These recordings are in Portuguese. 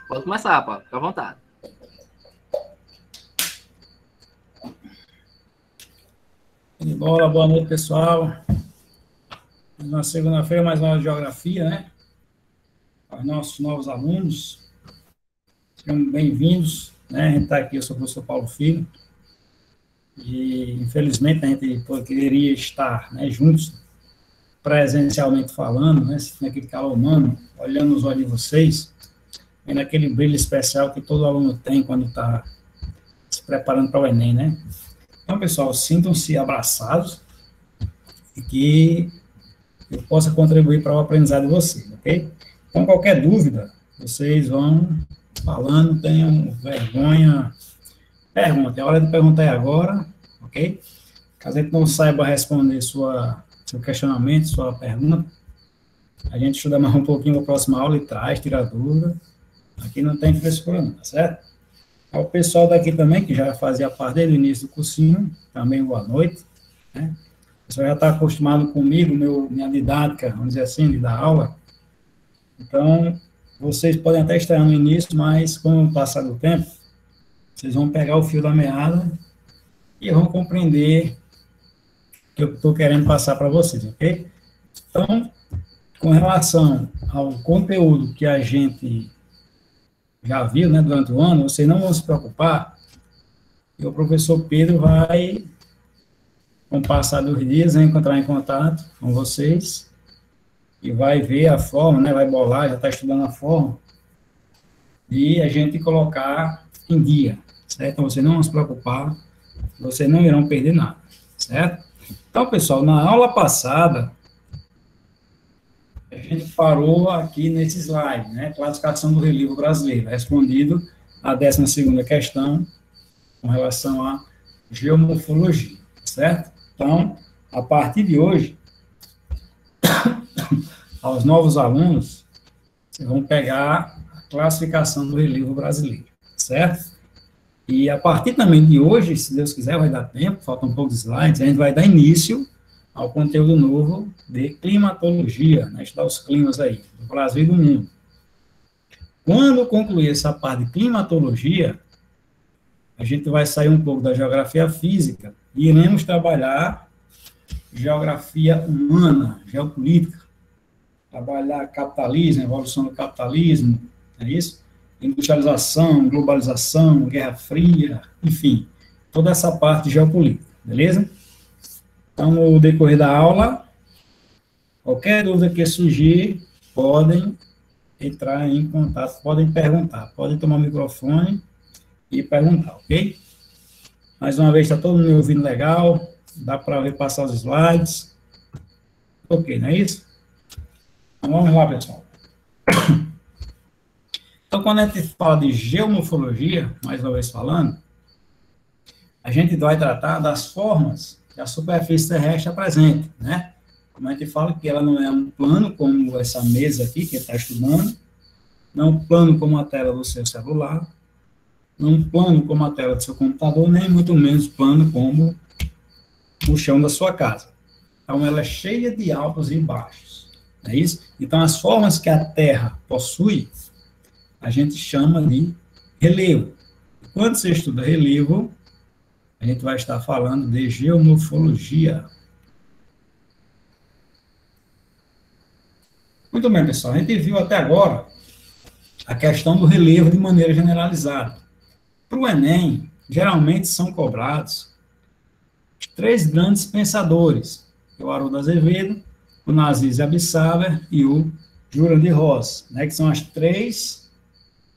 Pode começar, Paulo. Fica à vontade. Bola, boa noite, pessoal. Na segunda-feira, mais uma aula de geografia, né? Aos nossos novos alunos. Sejam bem-vindos, né? A gente está aqui, eu sou o professor Paulo Filho. E, infelizmente, a gente poderia estar, né, juntos, presencialmente falando, né? Naquele calor humano, olhando nos olhos de vocês, vendo aquele brilho especial que todo aluno tem quando está se preparando para o Enem, né? Então, pessoal, sintam-se abraçados e que eu possa contribuir para o aprendizado de vocês, ok? Então, qualquer dúvida, vocês vão falando, tenham vergonha, pergunta. É hora de perguntar agora, ok? Caso a gente não saiba responder seu questionamento, sua pergunta, a gente estuda mais um pouquinho na próxima aula e traz, tira a dúvida. Aqui não tem frescura não, tá certo? O pessoal daqui também, que já fazia parte desde o início do cursinho, também boa noite, né? O pessoal já está acostumado comigo, minha didática, vamos dizer assim, de dar aula. Então, vocês podem até estar no início, mas com o passar do tempo, vocês vão pegar o fio da meada e vão compreender o que eu estou querendo passar para vocês, ok? Então, com relação ao conteúdo que a gente já viu, né, durante o ano, vocês não vão se preocupar, e o professor Pedro vai, com o passar dos dias, entrar em contato com vocês e vai ver a forma, né, vai bolar, já está estudando a forma, e a gente colocar em dia, certo? Então, vocês não vão se preocupar, vocês não irão perder nada, certo? Então, pessoal, na aula passada, a gente parou aqui nesse slide, né? Classificação do relevo brasileiro, respondido a 12ª questão com relação à geomorfologia, certo? Então, a partir de hoje, aos novos alunos, vocês vão pegar a classificação do relevo brasileiro, certo? E a partir também de hoje, se Deus quiser, vai dar tempo, faltam poucos slides, a gente vai dar início ao conteúdo novo de climatologia, né, estudar os climas aí, do Brasil e do mundo. Quando concluir essa parte de climatologia, a gente vai sair um pouco da geografia física e iremos trabalhar geografia humana, geopolítica, trabalhar capitalismo, evolução do capitalismo, é isso? Industrialização, globalização, Guerra Fria, enfim, toda essa parte geopolítica, beleza? Então, no decorrer da aula, qualquer dúvida que surgir, podem entrar em contato, podem perguntar, podem tomar o microfone e perguntar, ok? Mais uma vez, está todo mundo me ouvindo legal? Dá para ver passar os slides? Ok, não é isso? Então, vamos lá, pessoal. Então, quando a gente fala de geomorfologia, mais uma vez falando, a gente vai tratar das formas que a superfície terrestre apresenta, né? Como a gente fala que ela não é um plano, como essa mesa aqui, que está estudando, não é um plano como a tela do seu celular, não é um plano como a tela do seu computador, nem muito menos plano como o chão da sua casa. Então, ela é cheia de altos e baixos, não é isso? Então, as formas que a Terra possui, a gente chama de relevo. Quando você estuda relevo, a gente vai estar falando de geomorfologia. Muito bem, pessoal. A gente viu até agora a questão do relevo de maneira generalizada. Para o Enem, geralmente são cobrados os 3 grandes pensadores, o Haroldo Azevedo, o Nazis Abissaber e o Jurandir Ross, né, que são as 3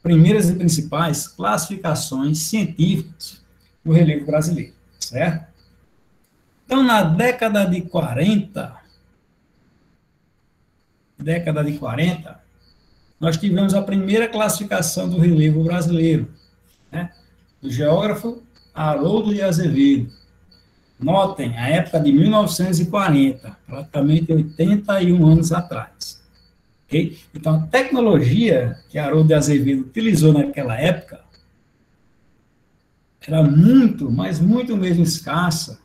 primeiras e principais classificações científicas do relevo brasileiro, certo? Então, na década de 40, nós tivemos a primeira classificação do relevo brasileiro, né, do geógrafo Haroldo de Azevedo. Notem, a época de 1940, praticamente 81 anos atrás. Okay? Então, a tecnologia que Haroldo de Azevedo utilizou naquela época era muito, mas muito mesmo escassa,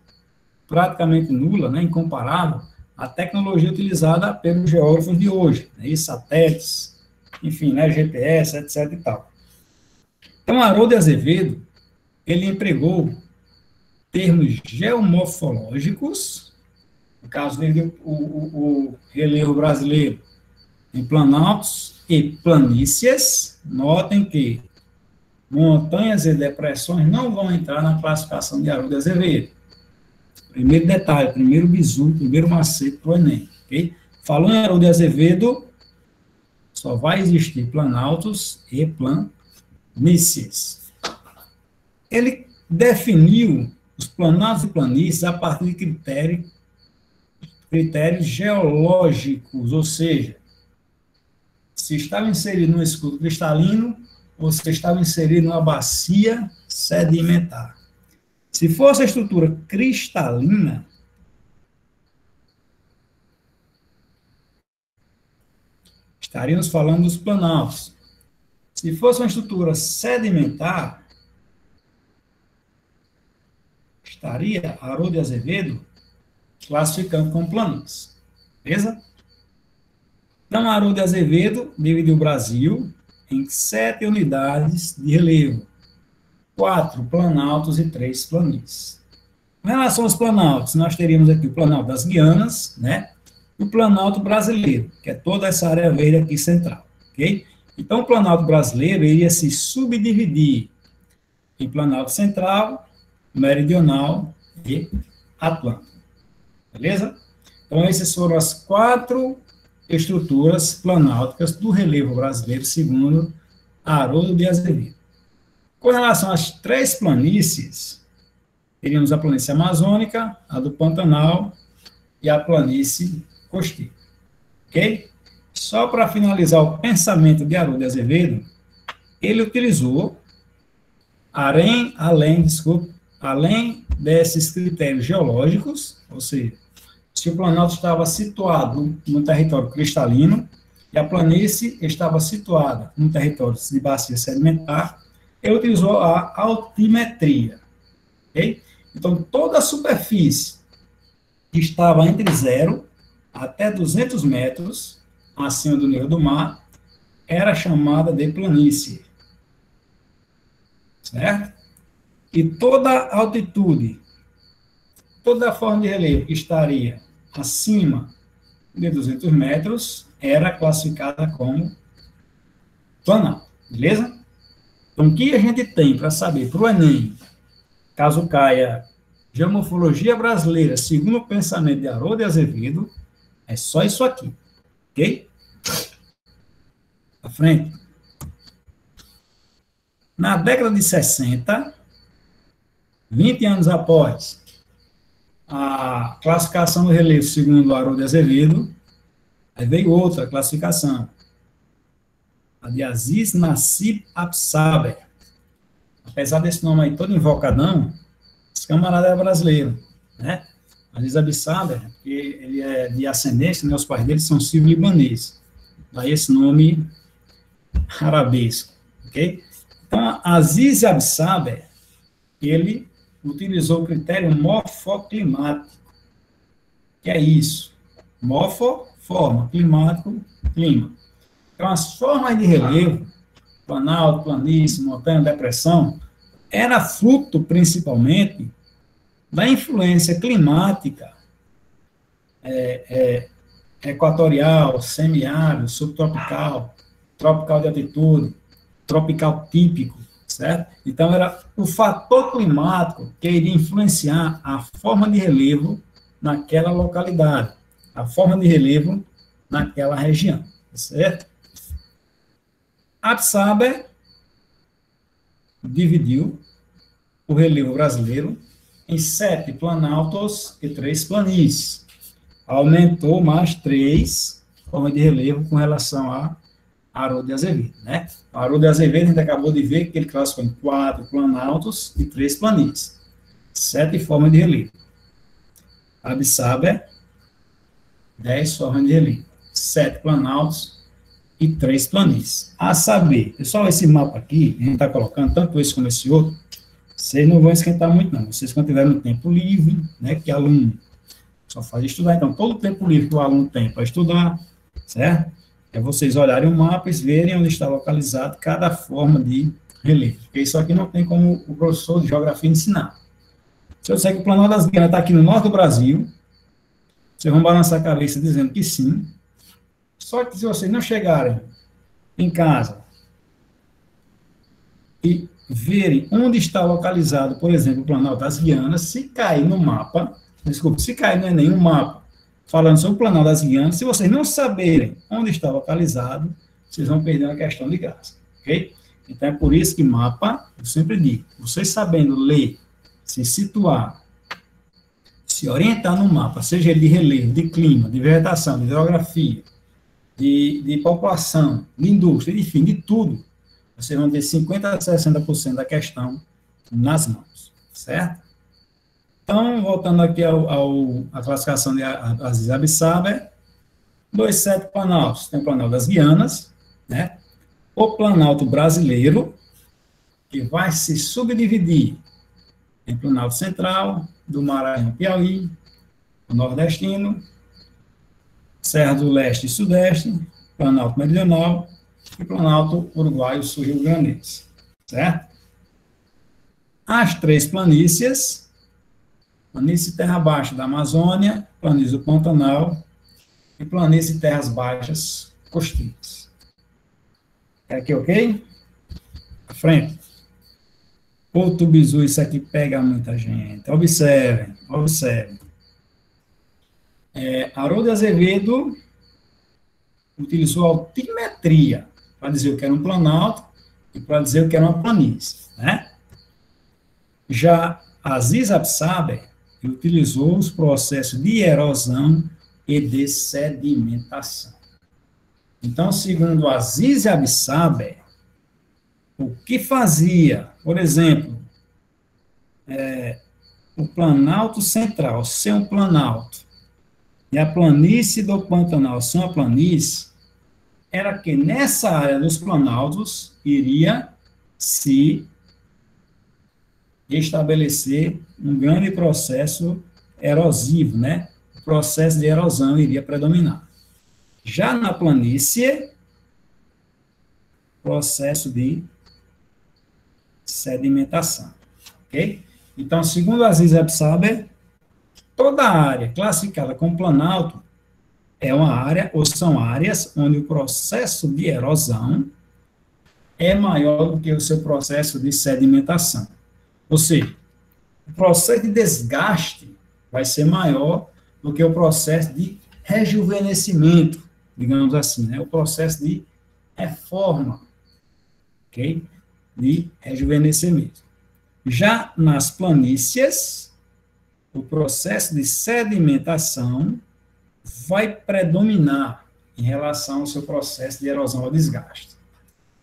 praticamente nula, né, incomparável à tecnologia utilizada pelos geógrafos de hoje, né, e satélites, enfim, né, GPS, etc. e tal. Então, Haroldo de Azevedo, ele empregou termos geomorfológicos, no caso dele, o relevo brasileiro, em planaltos e planícies. Notem que montanhas e depressões não vão entrar na classificação de Haroldo de Azevedo. Primeiro detalhe, primeiro bizu, primeiro macete para o Enem. Okay? Falou em Haroldo de Azevedo, só vai existir planaltos e planícies. Ele definiu os planaltos e planícies a partir de critérios geológicos, ou seja, se estava inserido num escudo cristalino ou se estava inserido numa bacia sedimentar. Se fosse a estrutura cristalina, estaríamos falando dos planaltos. Se fosse uma estrutura sedimentar, estaria Haroldo de Azevedo classificando como planícies. Beleza? Então, Haroldo de Azevedo dividiu o Brasil em 7 unidades de relevo. 4 planaltos e 3 planícies. Com relação aos planaltos, nós teríamos aqui o Planalto das Guianas, né? E o Planalto Brasileiro, que é toda essa área verde aqui central, ok? Então, o Planalto Brasileiro iria se subdividir em Planalto Central, Meridional e Atlântico. Beleza? Então, essas foram as 4 estruturas planálticas do relevo brasileiro, segundo Haroldo de Azevedo. Com relação às 3 planícies, teríamos a planície amazônica, a do Pantanal e a planície costeira. Ok? Só para finalizar o pensamento de Haroldo de Azevedo, ele utilizou, além desses critérios geológicos, ou seja, se o planalto estava situado no território cristalino e a planície estava situada no território de bacia sedimentar, ele utilizou a altimetria. Okay? Então, toda a superfície que estava entre 0 até 200 metros acima do nível do mar era chamada de planície. Certo? E toda a altitude, toda a forma de relevo que estaria acima de 200 metros era classificada como planalto. Beleza? Então, o que a gente tem para saber para o Enem, caso caia Geomorfologia Brasileira, segundo o pensamento de Haroldo de Azevedo, é só isso aqui. Ok? À frente. Na década de 60, 20 anos após a classificação do relevo segundo Haroldo de Azevedo, aí veio outra classificação, a de Aziz Nassib Absaber. Apesar desse nome aí todo invocadão, esse camarada é brasileiro, né? Aziz Absaber, porque ele é de ascendência, né? Os pais dele são sírio-libaneses. Daí esse nome arabesco, ok? Então, Aziz Absaber, ele utilizou o critério morfoclimático, que é isso. Morfo, forma, climático, clima. Então, as formas de relevo, planalto, planície, montanha, depressão, era fruto, principalmente, da influência climática equatorial, semiárido, subtropical, tropical de altitude, tropical típico, certo? Então, era o fator climático que iria influenciar a forma de relevo naquela localidade, a forma de relevo naquela região, certo? Absaber dividiu o relevo brasileiro em 7 planaltos e 3 planícies. Aumentou mais 3 formas de relevo com relação a Haroldo de Azevedo, né? Haroldo de Azevedo, a gente acabou de ver que ele classificou em 4 planaltos e 3 planícies. 7 formas de relevo. Absaber, 10 formas de relevo. 7 planaltos e 3 planícies. A saber, pessoal, esse mapa aqui, a gente está colocando, tanto esse como esse outro, vocês não vão esquentar muito, não. Vocês, quando tiverem um tempo livre, né, que aluno só faz estudar, então, todo o tempo livre que o aluno tem para estudar, certo? É vocês olharem o mapa e verem onde está localizado cada forma de relevo, porque isso aqui não tem como o professor de geografia ensinar. Se eu disser que o Planalto das Guianas está aqui no norte do Brasil, vocês vão balançar a cabeça dizendo que sim. Só que se vocês não chegarem em casa e verem onde está localizado, por exemplo, o Planalto das Guianas, se cair no mapa, desculpe, se cair não é nenhum mapa falando sobre o Planalto das Guianas, se vocês não saberem onde está localizado, vocês vão perder uma questão de graça, ok? Então, é por isso que mapa, eu sempre digo, vocês sabendo ler, se situar, se orientar no mapa, seja ele de relevo, de clima, de vegetação, de geografia, de população, de indústria, enfim, de tudo, vocês vão ter 50% a 60% da questão nas mãos, certo? Então, voltando aqui à classificação de Aziz Abissaba, 27 planaltos. Tem o Planalto das Guianas, né? O Planalto brasileiro, que vai se subdividir em Planalto Central, do Maranhão, Piauí, o Nordestino, Serra do Leste e Sudeste, Planalto Meridional e Planalto Uruguaio Sul-Rio Grandense, certo? As três planícies, planície Terra Baixa da Amazônia, planície do Pantanal e planície Terras Baixas Costeiras. Aqui, ok? À frente. Porto Bizu, isso aqui pega muita gente. Observem, observem. Haroldo Azevedo utilizou altimetria para dizer o que era um planalto e para dizer o que era uma planície, né? Já Aziz Abissaba utilizou os processos de erosão e de sedimentação. Então, segundo Aziz Abissaba, o que fazia, por exemplo, o Planalto Central ser um planalto e a planície do Pantanal ser uma planície, era que nessa área dos planaltos iria se estabelecer um grande processo erosivo, né? O processo de erosão iria predominar. Já na planície, processo de sedimentação, ok? Então, segundo Aziz Abissaba, toda a área classificada como planalto é uma área, ou são áreas, onde o processo de erosão é maior do que o seu processo de sedimentação. Ou seja, o processo de desgaste vai ser maior do que o processo de rejuvenescimento, digamos assim, né? O processo de reforma, ok? De rejuvenescimento. Já nas planícies, o processo de sedimentação vai predominar em relação ao seu processo de erosão ou desgaste.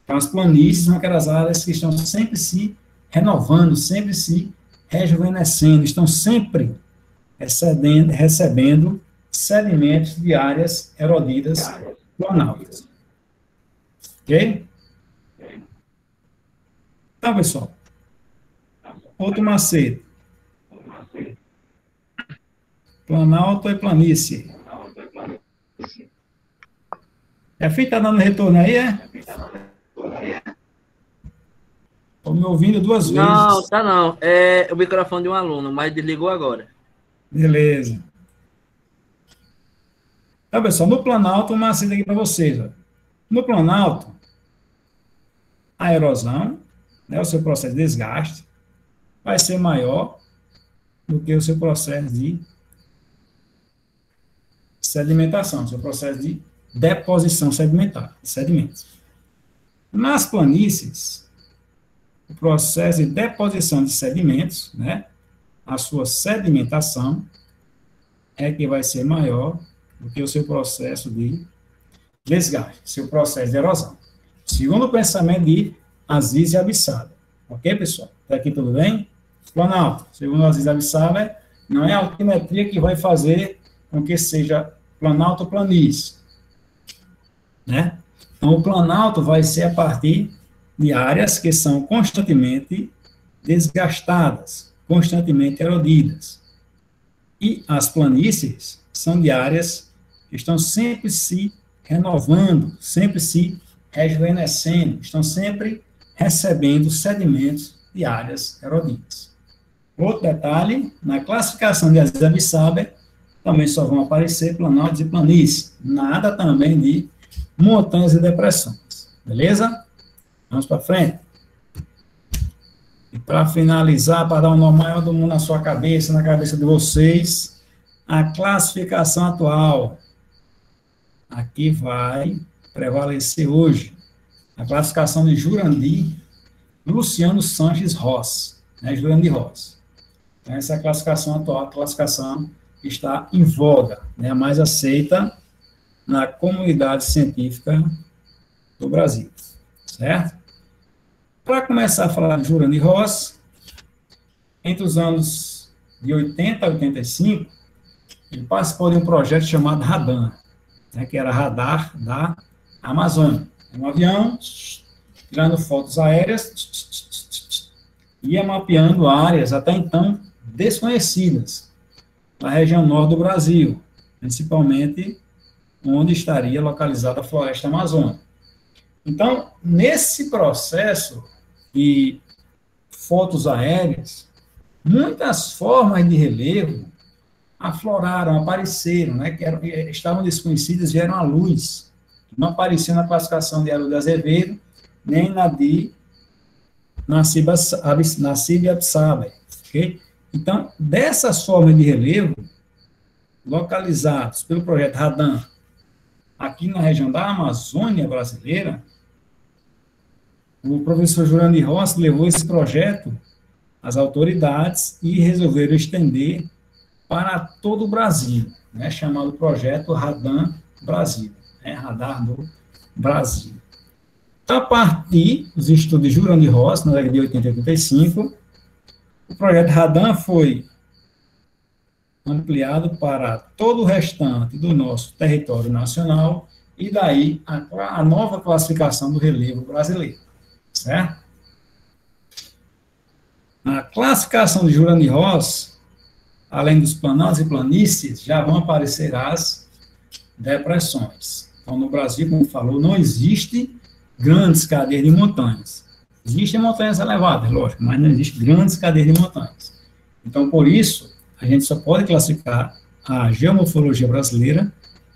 Então, as planícies são aquelas áreas que estão sempre se renovando, sempre se rejuvenescendo, estão sempre recebendo sedimentos de áreas erodidas planaltas. Ok? Então, pessoal, outro macete. Planalto e planície. A fita está dando retorno aí, é? Estou me ouvindo duas vezes. Não, tá não. É o microfone de um aluno, mas desligou agora. Beleza. Então, pessoal, no Planalto, um macete aqui para vocês. Ó. No Planalto, a erosão, né, o seu processo de desgaste, vai ser maior do que o seu processo de sedimentação, seu processo de deposição sedimentar, de sedimentos. Nas planícies, o processo de deposição de sedimentos, né, a sua sedimentação, é que vai ser maior do que o seu processo de desgaste, seu processo de erosão. Segundo o pensamento de Aziz Abissaba. Ok, pessoal? Até aqui tudo bem? Planalto, segundo Aziz Abissaba, não é a altimetria que vai fazer com que seja planalto ou planície, né? Então, o planalto vai ser a partir de áreas que são constantemente desgastadas, constantemente erodidas. E as planícies são de áreas que estão sempre se renovando, sempre se rejuvenescendo, estão sempre recebendo sedimentos de áreas erodidas. Outro detalhe, na classificação de Aziz Abissaber, também só vão aparecer planaltos e planícies, nada também de montanhas e depressões. Beleza? Vamos para frente. E para finalizar, para dar um nó maior do mundo na sua cabeça, na cabeça de vocês, a classificação atual. Aqui vai prevalecer hoje a classificação de Jurandir Luciano Sanches Ross, né, Jurandir Ross. Então, essa é a classificação atual, a classificação que está em voga, né, a mais aceita na comunidade científica do Brasil, certo? Para começar a falar de Jurandir Ross, entre os anos de 80 a 85, ele participou de um projeto chamado RADAN, né, que era Radar da Amazônia. É um avião, tirando fotos aéreas, ia mapeando áreas até então desconhecidas na região norte do Brasil, principalmente onde estaria localizada a floresta amazônica. Então, nesse processo de fotos aéreas, muitas formas de relevo afloraram, apareceram, né, que estavam desconhecidas, vieram à luz. Não apareciam na classificação de Haroldo de Azevedo, nem na de Nassib Abissaber, ok? Então, dessas formas de relevo, localizados pelo projeto RADAN, aqui na região da Amazônia brasileira, o professor Jurandir Ross levou esse projeto às autoridades e resolveram estender para todo o Brasil, né, chamado Projeto RADAN Brasil, né, Radar do Brasil. A partir dos estudos de Jurandir Ross, na década de 80 e 85, o projeto RADAN foi ampliado para todo o restante do nosso território nacional e daí a nova classificação do relevo brasileiro, certo? Na classificação de Jurandir Ross, além dos planaltos e planícies, já vão aparecer as depressões. Então, no Brasil, como falou, não existe grandes cadeias de montanhas. Existem montanhas elevadas, lógico, mas não existem grandes cadeias de montanhas. Então, por isso, a gente só pode classificar a geomorfologia brasileira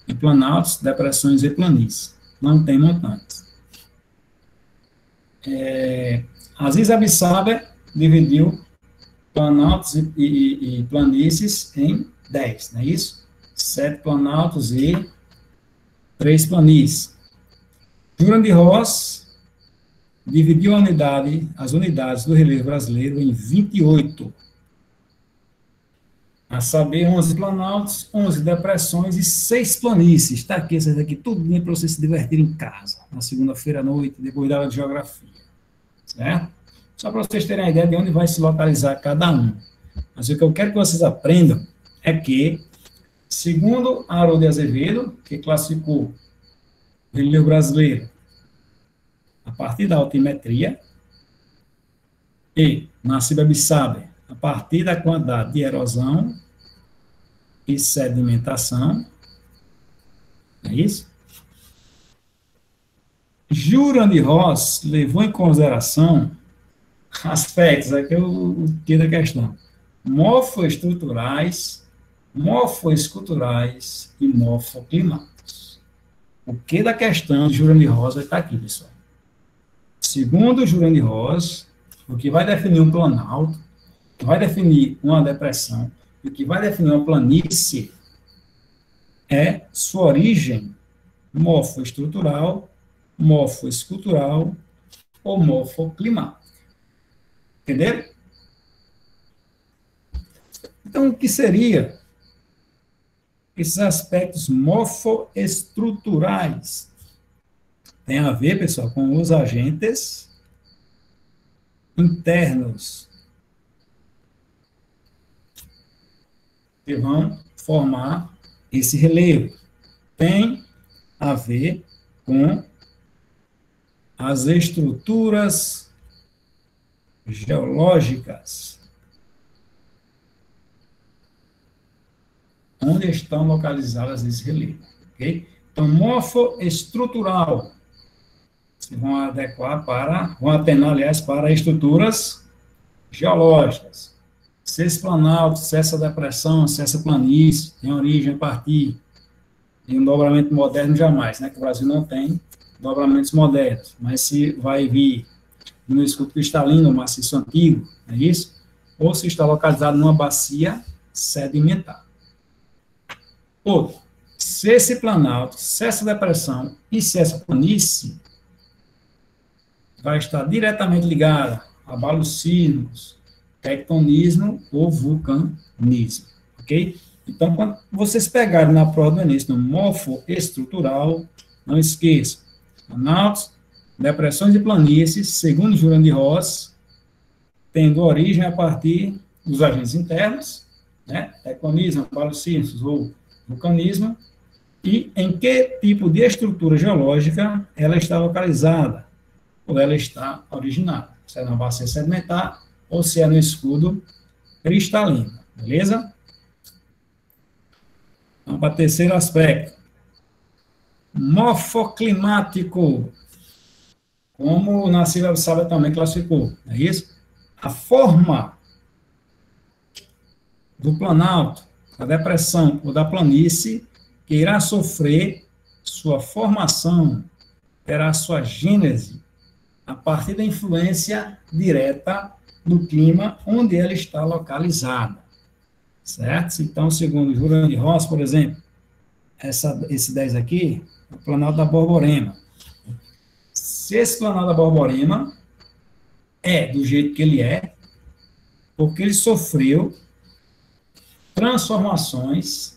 em planaltos, depressões e planícies. Não tem montanhas. Aziz Abissaber dividiu planaltos e planícies em 10, não é isso? 7 planaltos e 3 planícies. Jurandir Ross dividiu as unidades do relevo brasileiro em 28, a saber, 11 planaltos, 11 depressões e 6 planícies. Está aqui, essas aqui, tudo para você se divertir em casa, na segunda-feira à noite, depois da aula de geografia, certo? Só para vocês terem a ideia de onde vai se localizar cada um. Mas o que eu quero que vocês aprendam é que, segundo Haroldo de Azevedo, que classificou o relevo brasileiro a partir da altimetria, e Nassib Abissaber a partir da quantidade de erosão e sedimentação, é isso? Jurandir Ross levou em consideração aspectos, aqui é o que da questão, morfoestruturais, morfoesculturais e morfoclimáticos. O que da questão de Jurandir Ross vai estar aqui, pessoal. Segundo Jurandir Ross, o que vai definir um planalto, o que vai definir uma depressão, e o que vai definir uma planície é sua origem morfoestrutural, morfoescultural ou morfoclimática. Entenderam? Então, o que seria esses aspectos morfoestruturais? Tem a ver, pessoal, com os agentes internos que vão formar esse relevo. Tem a ver com as estruturas geológicas, onde estão localizadas esse relevo, ok? Então, morfoestrutural vão vão atenar, aliás, para estruturas geológicas. Se esse planalto, se essa depressão, se essa planície tem origem a partir de um dobramento moderno, jamais, né? Que o Brasil não tem dobramentos modernos, mas se vai vir no escudo cristalino, maciço antigo, é isso? Ou se está localizado numa bacia sedimentar. Outro, se esse planalto, se essa depressão e se essa planície vai estar diretamente ligada a balucínios, tectonismo ou vulcanismo, ok? Então, quando vocês pegarem na prova do Enem no morfoestrutural, não esqueçam, planaltos, depressões e planícies, segundo Juran de Ross, tendo origem a partir dos agentes internos, né? Tectonismo, balucínios ou vulcanismo, e em que tipo de estrutura geológica ela está localizada, ou ela está originada, se é na bacia sedimentar ou se é no escudo cristalino, beleza? Vamos para o terceiro aspecto. Morfoclimático, como o Nassif Absal também classificou, é isso? A forma do planalto, da depressão ou da planície que irá sofrer sua formação, terá sua gênese a partir da influência direta do clima onde ela está localizada, certo? Então, segundo Juran de Ross, por exemplo, esse 10 aqui, é o Planalto da Borborema. Se esse Planalto da Borborema é do jeito que ele é, porque ele sofreu transformações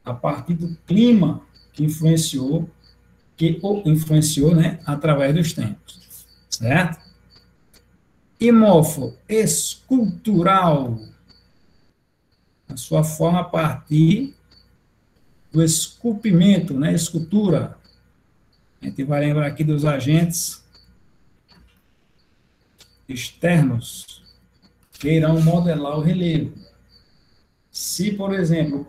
a partir do clima que o influenciou, né, através dos tempos, certo? E morfoescultural, a sua forma a partir do esculpimento, né, escultura. A gente vai lembrar aqui dos agentes externos que irão modelar o relevo. Se, por exemplo,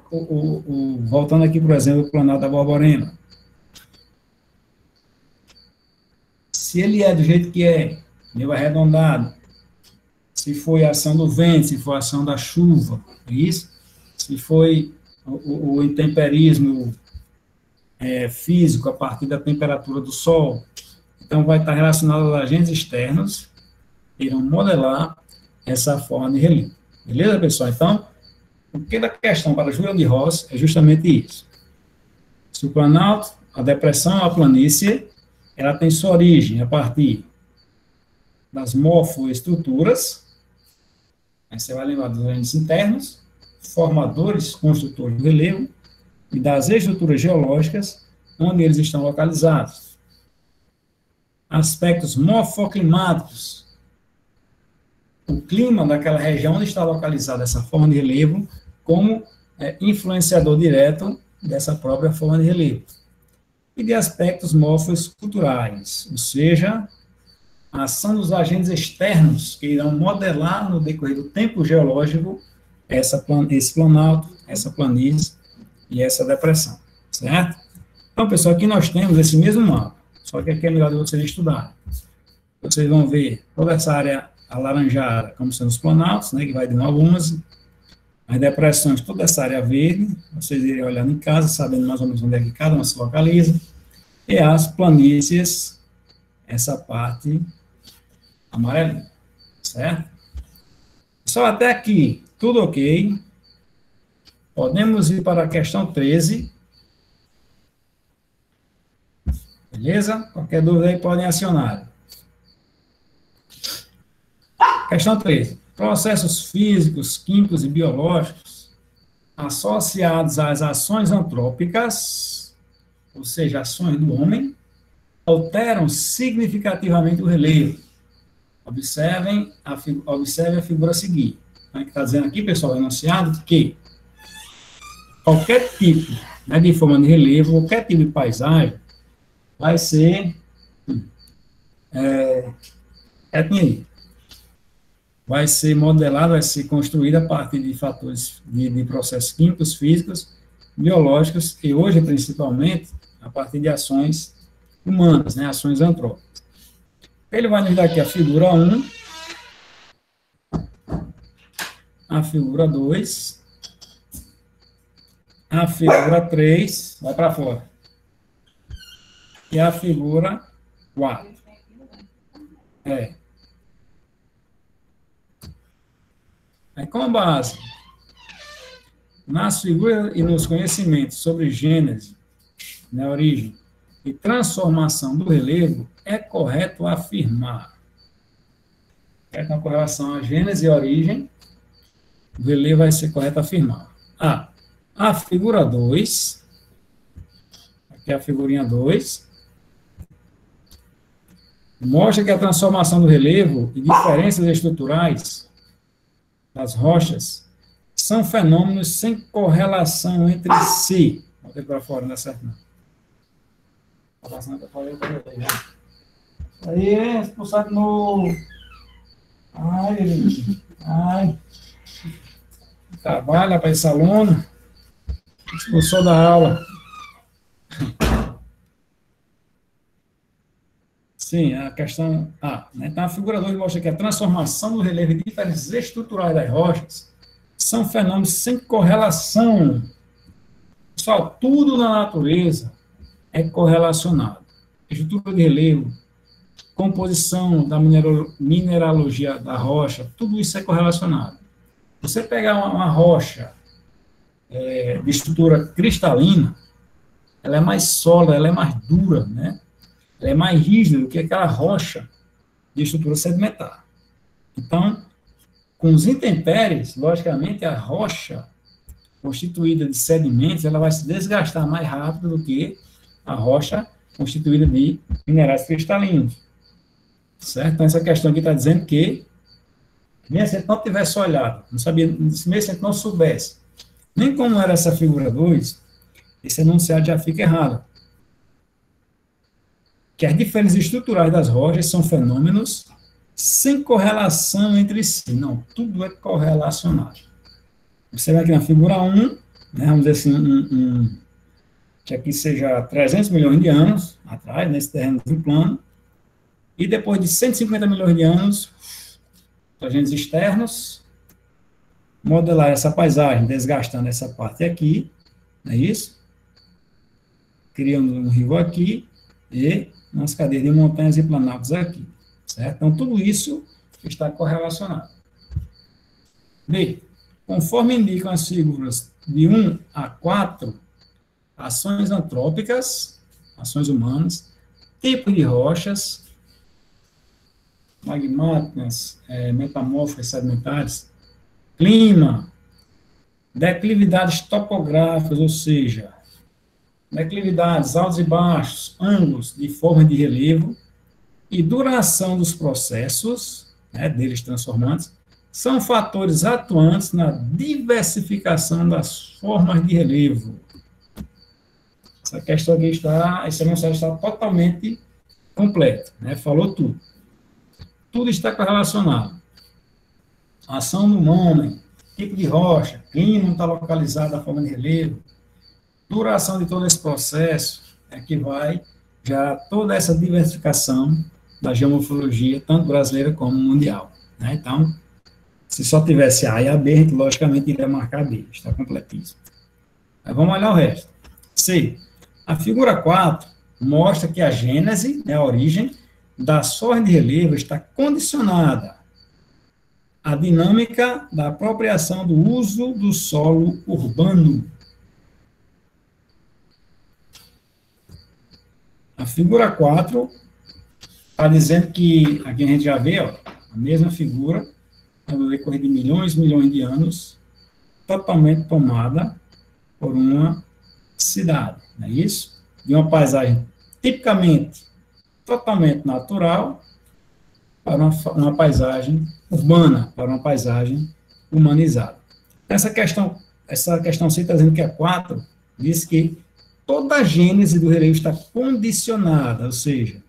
voltando aqui, por exemplo, o Planalto da Borborema, se ele é do jeito que é, meio arredondado, se foi a ação do vento, se foi a ação da chuva, isso, se foi o intemperismo físico a partir da temperatura do sol, então vai estar relacionado aos agentes externos que irão modelar essa forma de relevo. Beleza, pessoal? Então, o que da questão para Juran de Ross é justamente isso. Se o planalto, a depressão, a planície, ela tem sua origem a partir das morfoestruturas, aí você vai lembrar dos agentes internos, formadores, construtores do relevo, e das estruturas geológicas, onde eles estão localizados. Aspectos morfoclimáticos, o clima daquela região onde está localizada essa forma de relevo, como influenciador direto dessa própria forma de relevo. E de aspectos morfoesculturais, ou seja, a ação dos agentes externos que irão modelar no decorrer do tempo geológico esse planalto, essa planície e essa depressão, certo? Então, pessoal, aqui nós temos esse mesmo mapa, só que aqui é melhor de vocês estudarem. Vocês vão ver toda essa área alaranjada como sendo os planaltos, né, que vai de 1 a 11, as depressões, toda essa área verde, vocês irem olhando em casa, sabendo mais ou menos onde é que cada uma se localiza, e as planícies, essa parte amarelinha, certo? Só até aqui, tudo ok. Podemos ir para a questão 13. Beleza? Qualquer dúvida aí podem acionar. Questão 13. Processos físicos, químicos e biológicos associados às ações antrópicas, ou seja, ações do homem, alteram significativamente o relevo. Observe a figura a seguir. O que está dizendo aqui, pessoal, enunciado que qualquer tipo, né, de forma de relevo, qualquer tipo de paisagem, vai ser vai ser modelado, vai ser construído a partir de fatores de processos químicos, físicos, biológicos, e hoje, principalmente, a partir de ações humanas, né, ações antrópicas. Ele vai nos dar aqui a figura 1, a figura 2, a figura 3, vai para fora, e a figura 4. Aí, com base nas figuras e nos conhecimentos sobre gênese, né, origem e transformação do relevo, é correto afirmar. Com relação à gênese e origem, o relevo vai ser correto afirmar. A figura 2, aqui é a figurinha 2, mostra que a transformação do relevo e diferenças estruturais das rochas são fenômenos sem correlação entre si. Botei para fora, não é certo, não. Aí é expulsado no... Ai. Trabalha para esse aluno. Expulsou da aula. Sim, a questão... né? Então, a figura 2 mostra que a transformação do relevo e diferenças estruturais das rochas são fenômenos sem correlação. Pessoal, tudo na natureza é correlacionado. Estrutura de relevo, composição da mineralogia da rocha, tudo isso é correlacionado. Você pegar uma rocha de estrutura cristalina, ela é mais sólida, ela é mais dura, né? Ela é mais rígida do que aquela rocha de estrutura sedimentar. Então, com os intempéries, logicamente, a rocha constituída de sedimentos, ela vai se desgastar mais rápido do que a rocha constituída de minerais cristalinos. Certo? Então, essa questão aqui está dizendo que, mesmo se a gente não tivesse olhado, não sabia, mesmo se a gente não soubesse, nem como era essa figura 2, esse enunciado já fica errado. Que as diferenças estruturais das rochas são fenômenos sem correlação entre si. Não, tudo é correlacionado. Você vai aqui na figura 1, né, vamos dizer assim, que aqui seja 300 milhões de anos atrás, nesse terreno plano, e depois de 150 milhões de anos, agentes externos, modelar essa paisagem, desgastando essa parte aqui, não é isso? Criando um rio aqui, e umas cadeias de montanhas e planaltos aqui, certo? Então, tudo isso está correlacionado. B, conforme indicam as figuras de 1 a 4, ações antrópicas, ações humanas, tipo de rochas, magmáticas, metamórficas sedimentares, clima, declividades topográficas, ou seja, declividades, altos e baixos, ângulos de forma de relevo e duração dos processos, né, deles transformantes, são fatores atuantes na diversificação das formas de relevo. Essa questão aqui está, esse enunciado está totalmente completo, né, falou tudo. Tudo está correlacionado. Ação do homem, tipo de rocha, clima está localizado da forma de relevo, duração de todo esse processo, que vai gerar toda essa diversificação da geomorfologia, tanto brasileira como mundial. Né? Então, se só tivesse A e a B, a gente logicamente iria marcar B, está completíssimo. Mas vamos olhar o resto. C. A figura 4 mostra que a gênese, né, a origem, das formas de relevo está condicionada à dinâmica da apropriação do uso do solo urbano. A figura 4 está dizendo que, aqui a gente já vê, ó, a mesma figura, no decorrer de milhões e milhões de anos, totalmente tomada por uma cidade, não é isso? De uma paisagem tipicamente, totalmente natural, para uma paisagem urbana, para uma paisagem humanizada. Essa questão C está dizendo que a 4 diz que toda a gênese do relevo está condicionada, ou seja,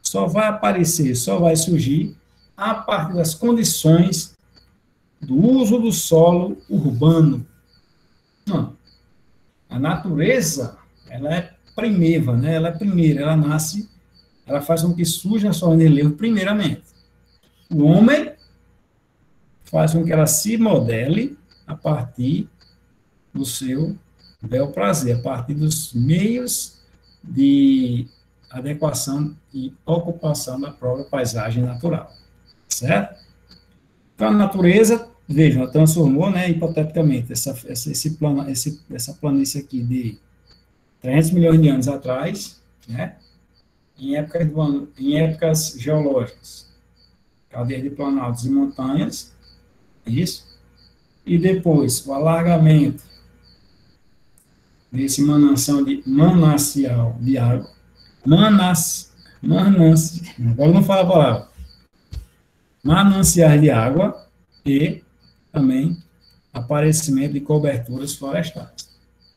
só vai aparecer, só vai surgir a partir das condições do uso do solo urbano. Não. A natureza, ela é primeva, né? Ela é primeira, ela nasce, ela faz com que surja a sua relevo primeiramente. O homem faz com que ela se modele a partir do seu bel prazer, a partir dos meios de adequação e ocupação da própria paisagem natural, certo? Então, a natureza, vejam, ela transformou, né, hipoteticamente, essa planície aqui de 300 milhões de anos atrás, né, em épocas geológicas, cadeia de planaltos e montanhas, isso, e depois o alargamento desse manancial de água, agora não fala a palavra, mananciais de água e também aparecimento de coberturas florestais.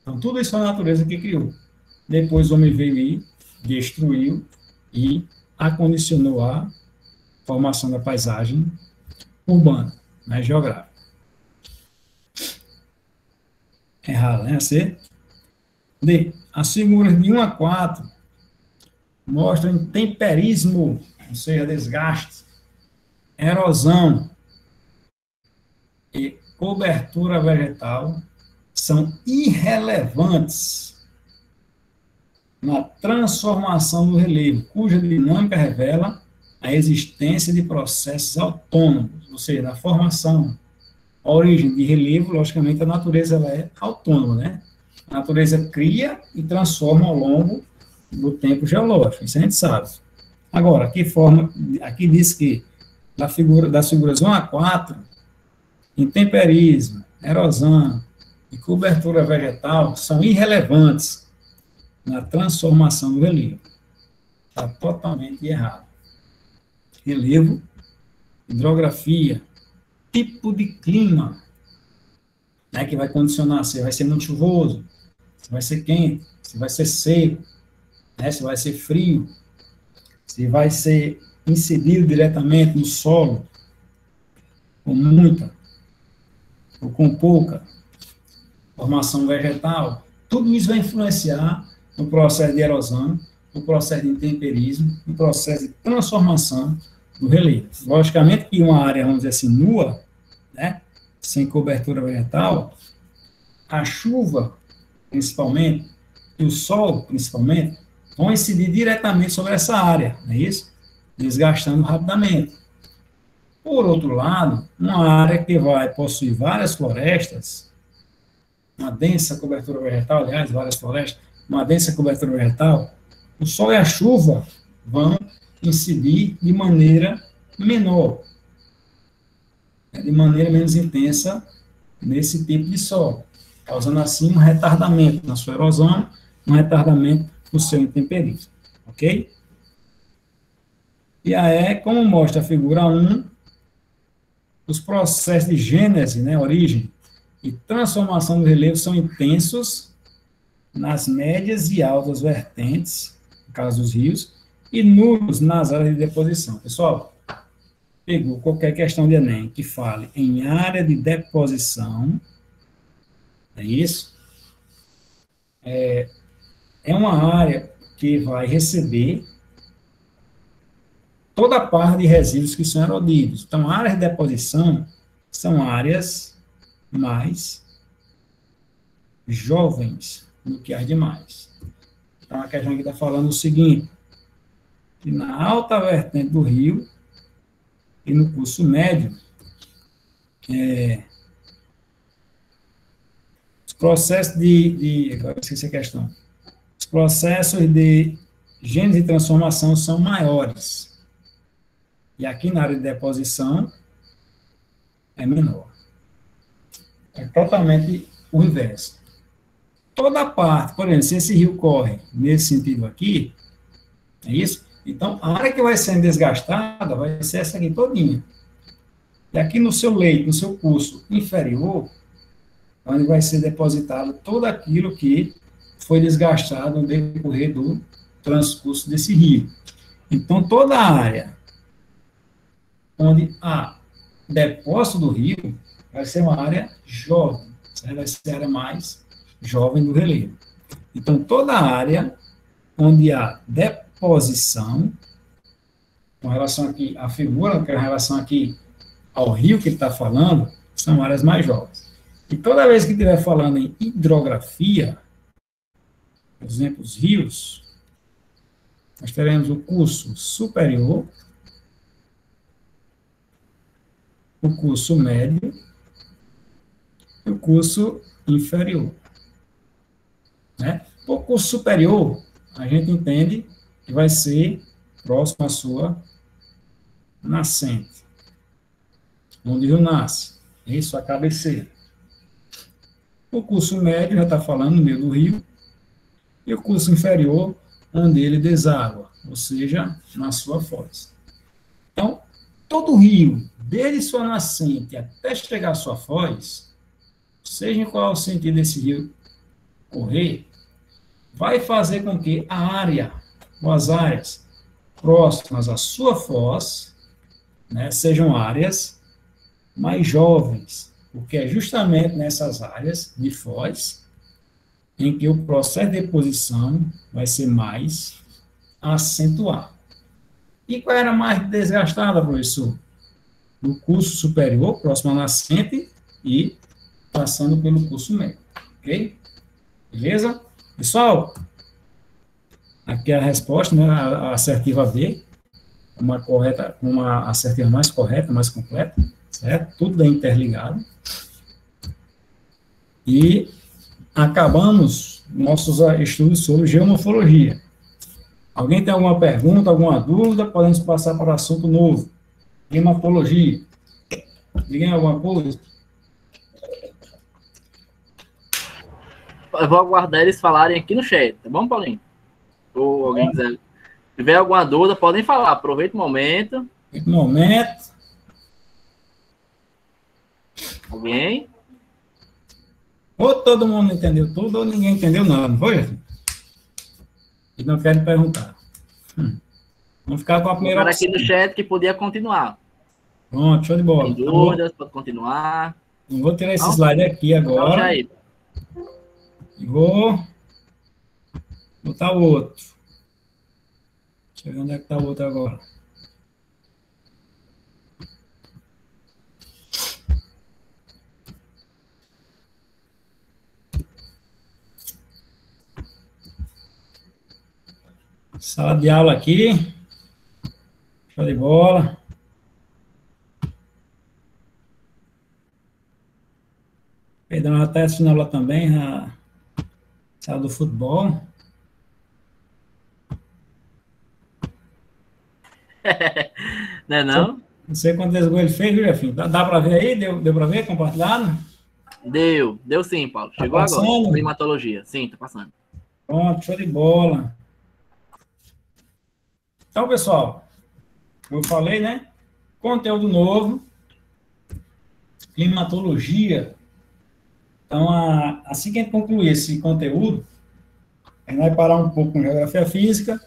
Então, tudo isso é a natureza que criou. Depois o homem veio e destruiu e acondicionou a formação da paisagem urbana, né, geográfica. Errado, né? C. D. As figuras de 1 a 4 mostram intemperismo, ou seja, desgaste, erosão e cobertura vegetal são irrelevantes na transformação do relevo, cuja dinâmica revela a existência de processos autônomos, ou seja, na formação, a origem de relevo, logicamente, a natureza ela é autônoma, né? A natureza cria e transforma ao longo do tempo geológico, isso a gente sabe. Agora, aqui diz que das figuras 1 a 4, intemperismo, erosão e cobertura vegetal são irrelevantes na transformação do relevo. Está totalmente errado. Relevo, hidrografia, tipo de clima, né, que vai condicionar se vai ser muito chuvoso, se vai ser quente, se vai ser seco, né, se vai ser frio, se vai ser incidido diretamente no solo, com muita ou com pouca formação vegetal, tudo isso vai influenciar no processo de erosão, no processo de intemperismo, no processo de transformação do relevo. Logicamente que uma área, vamos dizer assim, nua, né, sem cobertura vegetal, a chuva, principalmente, e o sol, principalmente, vão incidir diretamente sobre essa área, não é isso? Desgastando rapidamente. Por outro lado, uma área que vai possuir várias florestas, uma densa cobertura vegetal, aliás, várias florestas, uma densa cobertura vegetal, o sol e a chuva vão incidir de maneira menor, de maneira menos intensa nesse tipo de solo, causando assim um retardamento na sua erosão, um retardamento no seu intemperismo, ok? E aí, como mostra a figura 1, os processos de gênese, né, origem e transformação do relevo são intensos nas médias e altas vertentes, no caso dos rios, e nulos nas áreas de deposição. Pessoal, pegou qualquer questão de Enem que fale em área de deposição, é isso? É uma área que vai receber toda a parte de resíduos que são erodidos. Então, áreas de deposição são áreas mais jovens do que as demais. Então, a questão aqui está falando o seguinte, que na alta vertente do rio e no curso médio, os processos agora esqueci a questão, os processos de gênese e transformação são maiores. E aqui na área de deposição é menor. É totalmente o inverso. Toda a parte, por exemplo, se esse rio corre nesse sentido aqui, é isso? Então, a área que vai sendo desgastada vai ser essa aqui todinha. E aqui no seu leito, no seu curso inferior, onde vai ser depositado tudo aquilo que foi desgastado no decorrer do transcurso desse rio. Então, toda a área onde há depósito do rio vai ser uma área jovem, vai ser a área mais jovem do relevo. Então, toda a área onde há deposição, com relação aqui à figura, com relação aqui ao rio que ele está falando, são áreas mais jovens. E toda vez que estiver falando em hidrografia, por exemplo, os rios, nós teremos o curso superior, o curso médio e o curso inferior. Né? O curso superior, a gente entende que vai ser próximo à sua nascente, onde o rio nasce. Isso, a cabeceira. O curso médio já está falando no meio do rio, e o curso inferior, onde ele deságua, ou seja, na sua foz. Então, todo rio, desde sua nascente até chegar à sua foz, seja em qual o sentido desse rio correr, vai fazer com que a área, ou as áreas próximas à sua foz, né, sejam áreas mais jovens, porque é justamente nessas áreas de foz em que o processo de deposição vai ser mais acentuado. E qual era mais desgastada, professor? No curso superior, próximo à nascente, e passando pelo curso médio. Ok? Beleza? Pessoal, aqui é a resposta, né, a assertiva B, uma assertiva mais correta, mais completa, certo? Tudo é interligado. E acabamos nossos estudos sobre geomorfologia. Alguém tem alguma pergunta, alguma dúvida? Podemos passar para o assunto novo. Climatologia. Digam alguma coisa? Eu vou aguardar eles falarem aqui no chat, tá bom, Paulinho? Ou alguém quiser. Se tiver alguma dúvida, podem falar. Aproveita o momento. Alguém? Ou todo mundo entendeu tudo, ou ninguém entendeu nada, não foi? E não querem perguntar. Vamos ficar com a primeira opção. Aqui no chat que podia continuar. Pronto, show de bola. Tem dúvidas, pode continuar. Eu vou tirar esse slide aqui agora. E vou botar o outro. Deixa eu ver onde é que está o outro agora. Sala de aula aqui. Show de bola. Pedrão já está assistindo aula também, a sala do futebol. Não é não? Não sei quantas gols ele fez, viu, Jefinho? Dá para ver aí? Deu para ver? Compartilhado? Deu sim, Paulo. Chegou agora. Climatologia. Sim, tá passando. Pronto, show de bola. Então, pessoal, eu falei, né? Conteúdo novo, climatologia. Então, assim que a gente concluir esse conteúdo, a gente vai parar um pouco com geografia física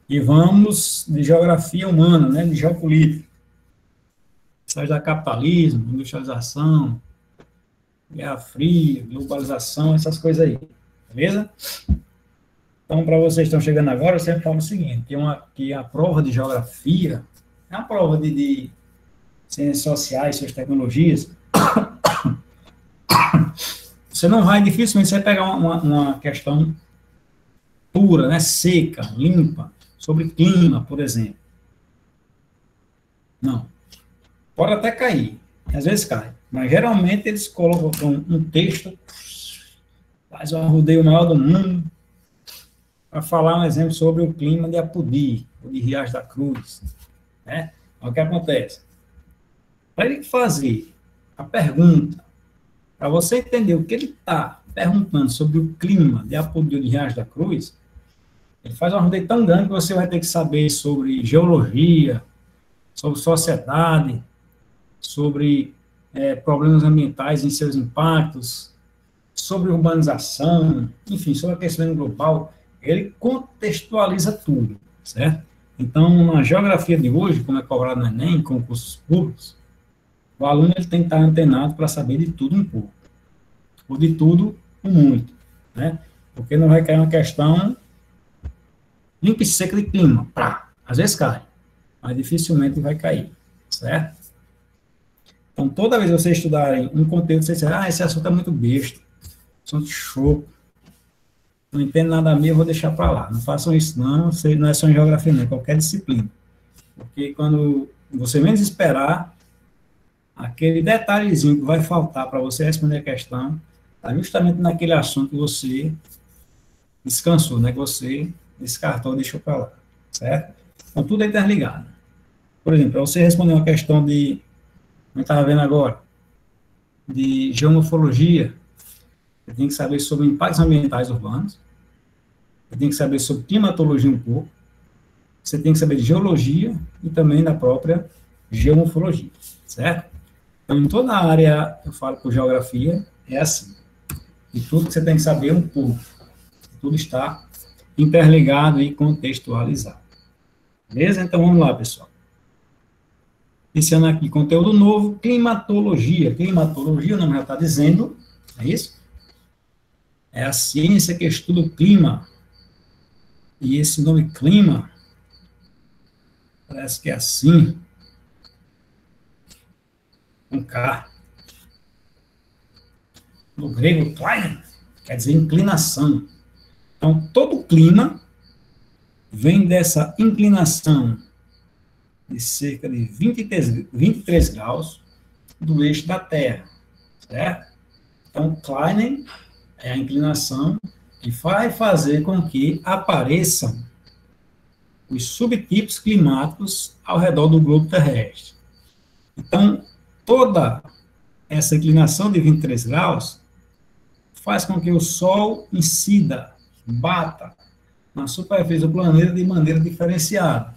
e vamos de geografia humana, né? De geopolítica. Sai da capitalismo, industrialização, Guerra Fria, globalização, essas coisas aí. Beleza? Então, para vocês que estão chegando agora, eu sempre falo o seguinte, que a prova de geografia é uma prova de ciências sociais, suas tecnologias. Você não vai, dificilmente, você vai pegar uma questão pura, né, seca, limpa, sobre clima, por exemplo. Não. Pode até cair, às vezes cai, mas geralmente eles colocam um texto, faz um rodeio maior do mundo, para falar um exemplo sobre o clima de Apodi, ou de Riacho da Cruz. Né? O que acontece? Para ele fazer a pergunta, para você entender o que ele está perguntando sobre o clima de Apodi ou de Riacho da Cruz, ele faz um rodeio tão grande que você vai ter que saber sobre geologia, sobre sociedade, sobre problemas ambientais e seus impactos, sobre urbanização, enfim, sobre aquecimento global. Ele contextualiza tudo, certo? Então, na geografia de hoje, como é cobrado no Enem, em concursos públicos, o aluno ele tem que estar antenado para saber de tudo um pouco, ou de tudo um muito, né? Porque não vai cair uma questão limpa e seca de clima. Às vezes cai, mas dificilmente vai cair, certo? Então, toda vez que vocês estudarem um conteúdo, vocês dizem, esse assunto é muito besta, assunto choco, não entendo nada mesmo, eu vou deixar para lá. Não façam isso, não, não é só em geografia, não, é qualquer disciplina. Porque quando você menos esperar, aquele detalhezinho que vai faltar para você responder a questão, está justamente naquele assunto que você descansou, né, que você descartou e deixou para lá, certo? Então, tudo é interligado. Por exemplo, para você responder uma questão de, como eu estava vendo agora, de geomorfologia, você tem que saber sobre impactos ambientais urbanos, você tem que saber sobre climatologia um pouco, você tem que saber de geologia e também da própria geomorfologia, certo? Então, em toda a área, eu falo por geografia, é assim. E tudo que você tem que saber um pouco. Tudo está interligado e contextualizado. Beleza? Então, vamos lá, pessoal. Iniciando aqui, conteúdo novo, climatologia. Climatologia, o nome já está dizendo, é isso? É a ciência que estuda o clima. E esse nome clima, parece que é assim, com K. No grego, klein, quer dizer inclinação. Então, todo clima vem dessa inclinação de cerca de 23 graus do eixo da Terra, certo? Então, Kleinen é a inclinação que vai fazer com que apareçam os subtipos climáticos ao redor do globo terrestre. Então, toda essa inclinação de 23 graus faz com que o Sol incida, bata na superfície do planeta de maneira diferenciada,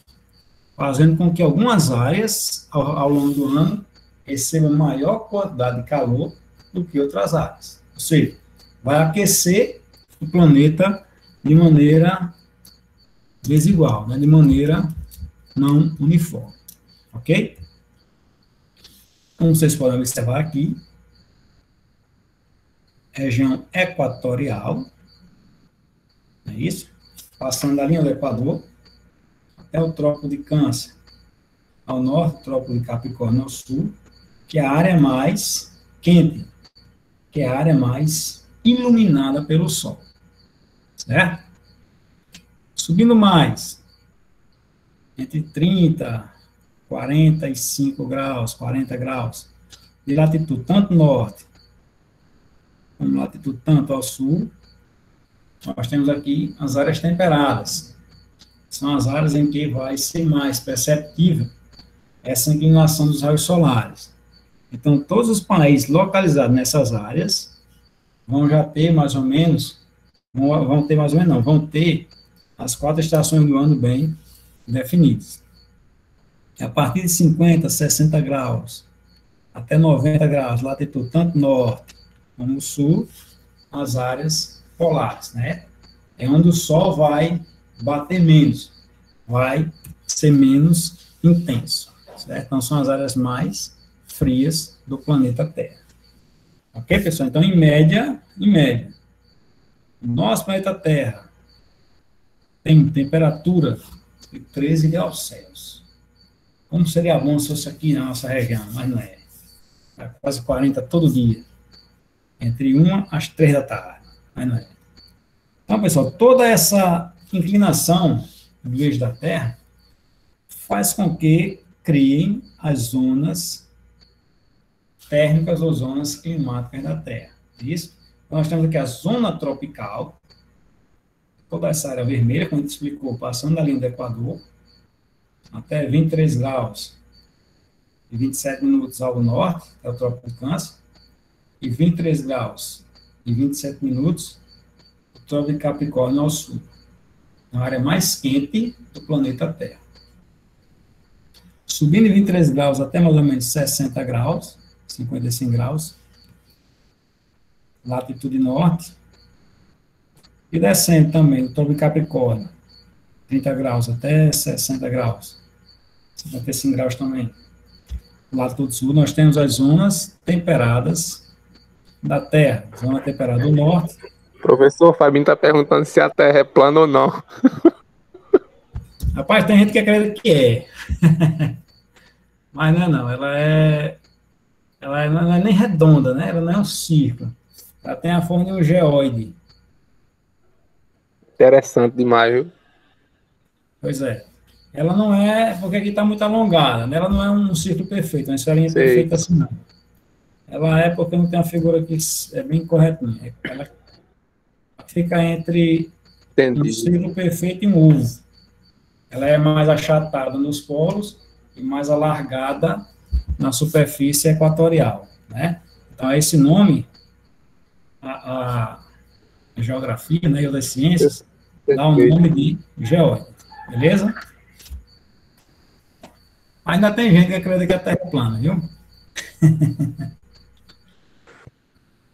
fazendo com que algumas áreas, ao longo do ano, recebam maior quantidade de calor do que outras áreas. Ou seja, vai aquecer o planeta de maneira desigual, né? De maneira não uniforme. Ok? Como vocês podem observar aqui, região equatorial, é isso? Passando da linha do Equador até o Trópico de Câncer, ao norte, o Trópico de Capricórnio ao sul, que é a área mais quente, que é a área mais iluminada pelo Sol, certo? Subindo mais, entre 30, 45 graus, 40 graus, de latitude tanto norte, como latitude tanto ao sul, nós temos aqui as áreas temperadas. São as áreas em que vai ser mais perceptível essa inclinação dos raios solares. Então, todos os países localizados nessas áreas vão já ter mais ou menos, vão ter as 4 estações do ano bem definidas. A partir de 50, 60 graus, até 90 graus, latitude tanto norte como sul, as áreas polares, né? É onde o Sol vai bater menos, vai ser menos intenso, certo? Então, são as áreas mais frias do planeta Terra. Ok, pessoal? Então, em média, o nosso planeta Terra tem temperatura de 13 graus Celsius. Como seria bom se fosse aqui na nossa região, mas não é. É quase 40 todo dia, entre 1 às 3 da tarde, mas não é. Então, pessoal, toda essa inclinação do eixo da Terra faz com que criem as zonas térmicas ou zonas climáticas da Terra. Isso? Então, nós temos aqui a zona tropical, toda essa área vermelha, como a gente explicou, passando da linha do Equador, até 23 graus e 27 minutos ao norte, é o Trópico de Câncer, e 23 graus e 27 minutos, o Trópico de Capricórnio ao sul. A área mais quente do planeta Terra. Subindo de 23 graus até mais ou menos 60 graus, 55 graus, latitude norte, e descendo também do Trópico de Capricórnio, 30 graus até 60 graus, 55 graus também. Latitude sul, nós temos as zonas temperadas da Terra, zona temperada do norte Professor, o Fabinho tá perguntando se a Terra é plana ou não. Rapaz, tem gente que acredita que é. Mas não é não. Não é nem redonda, né? Ela não é um círculo. Ela tem a forma de um geóide. Interessante demais, viu? Pois é. Ela não é, porque aqui está muito alongada, né? Ela não é um círculo perfeito, uma esferinha Sei. perfeita assim, não. Ela é porque não tem uma figura que é bem corretinha. Ela fica entre um Entendi. círculo perfeito e um ovo. Ela é mais achatada nos polos e mais alargada na superfície equatorial, né? Então, esse nome, a geografia, né, e das ciências, dá o Perfeito. nome de geóide, beleza? Ainda tem gente que acredita que a Terra é plana, viu?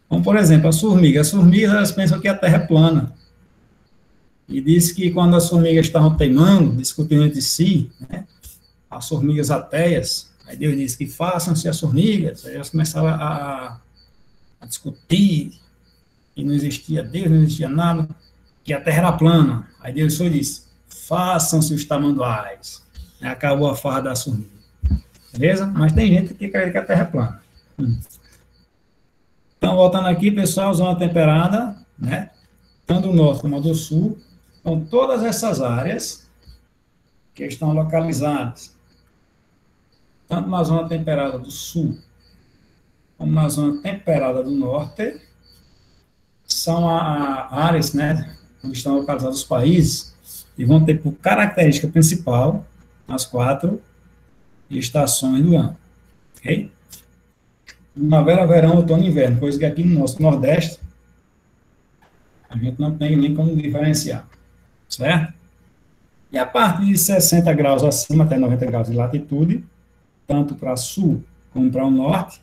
Como, por exemplo, as formigas. As formigas, elas pensam que a Terra é plana. E diz que quando as formigas estavam teimando, discutindo entre si, né, as formigas ateias, aí Deus disse que façam-se as formigas, aí elas começaram a discutir, que não existia Deus, não existia nada, que a Terra era plana. Aí Deus só disse, façam-se os tamanduás. Aí acabou a farra das formigas. Beleza? Mas tem gente que acredita que a Terra é plana. Então, voltando aqui, pessoal, zona temperada, né? Tanto do norte como do sul. Então, todas essas áreas que estão localizadas, tanto na zona temperada do sul, como na zona temperada do norte, são áreas, né, onde estão localizados os países, e vão ter por característica principal as 4 estações do ano. Ok? Primavera, verão, outono e inverno, coisa que aqui no nosso Nordeste a gente não tem nem como diferenciar. Certo? E a partir de 60 graus acima, até 90 graus de latitude, tanto para sul como para o norte,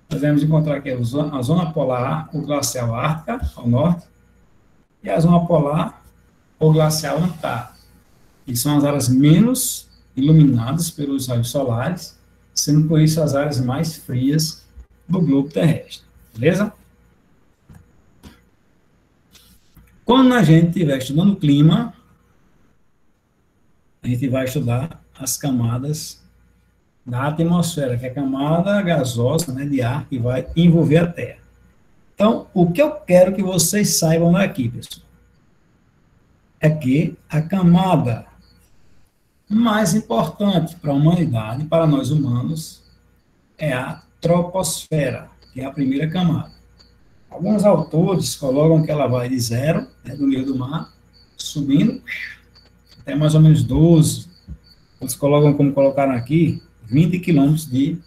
nós vamos encontrar aqui a zona polar ou glacial ártica, ao norte, e a zona polar ou glacial antártica, que são as áreas menos iluminadas pelos raios solares, sendo por isso as áreas mais frias do globo terrestre. Beleza? Quando a gente estiver estudando o clima, a gente vai estudar as camadas da atmosfera, que é a camada gasosa, né, de ar que vai envolver a Terra. Então, o que eu quero que vocês saibam daqui, pessoal, é que a camada mais importante para a humanidade, para nós humanos, é a troposfera, que é a primeira camada. Alguns autores colocam que ela vai de 0, né, do nível do mar, subindo até mais ou menos 12. Eles colocam, como colocaram aqui, 20 quilômetros de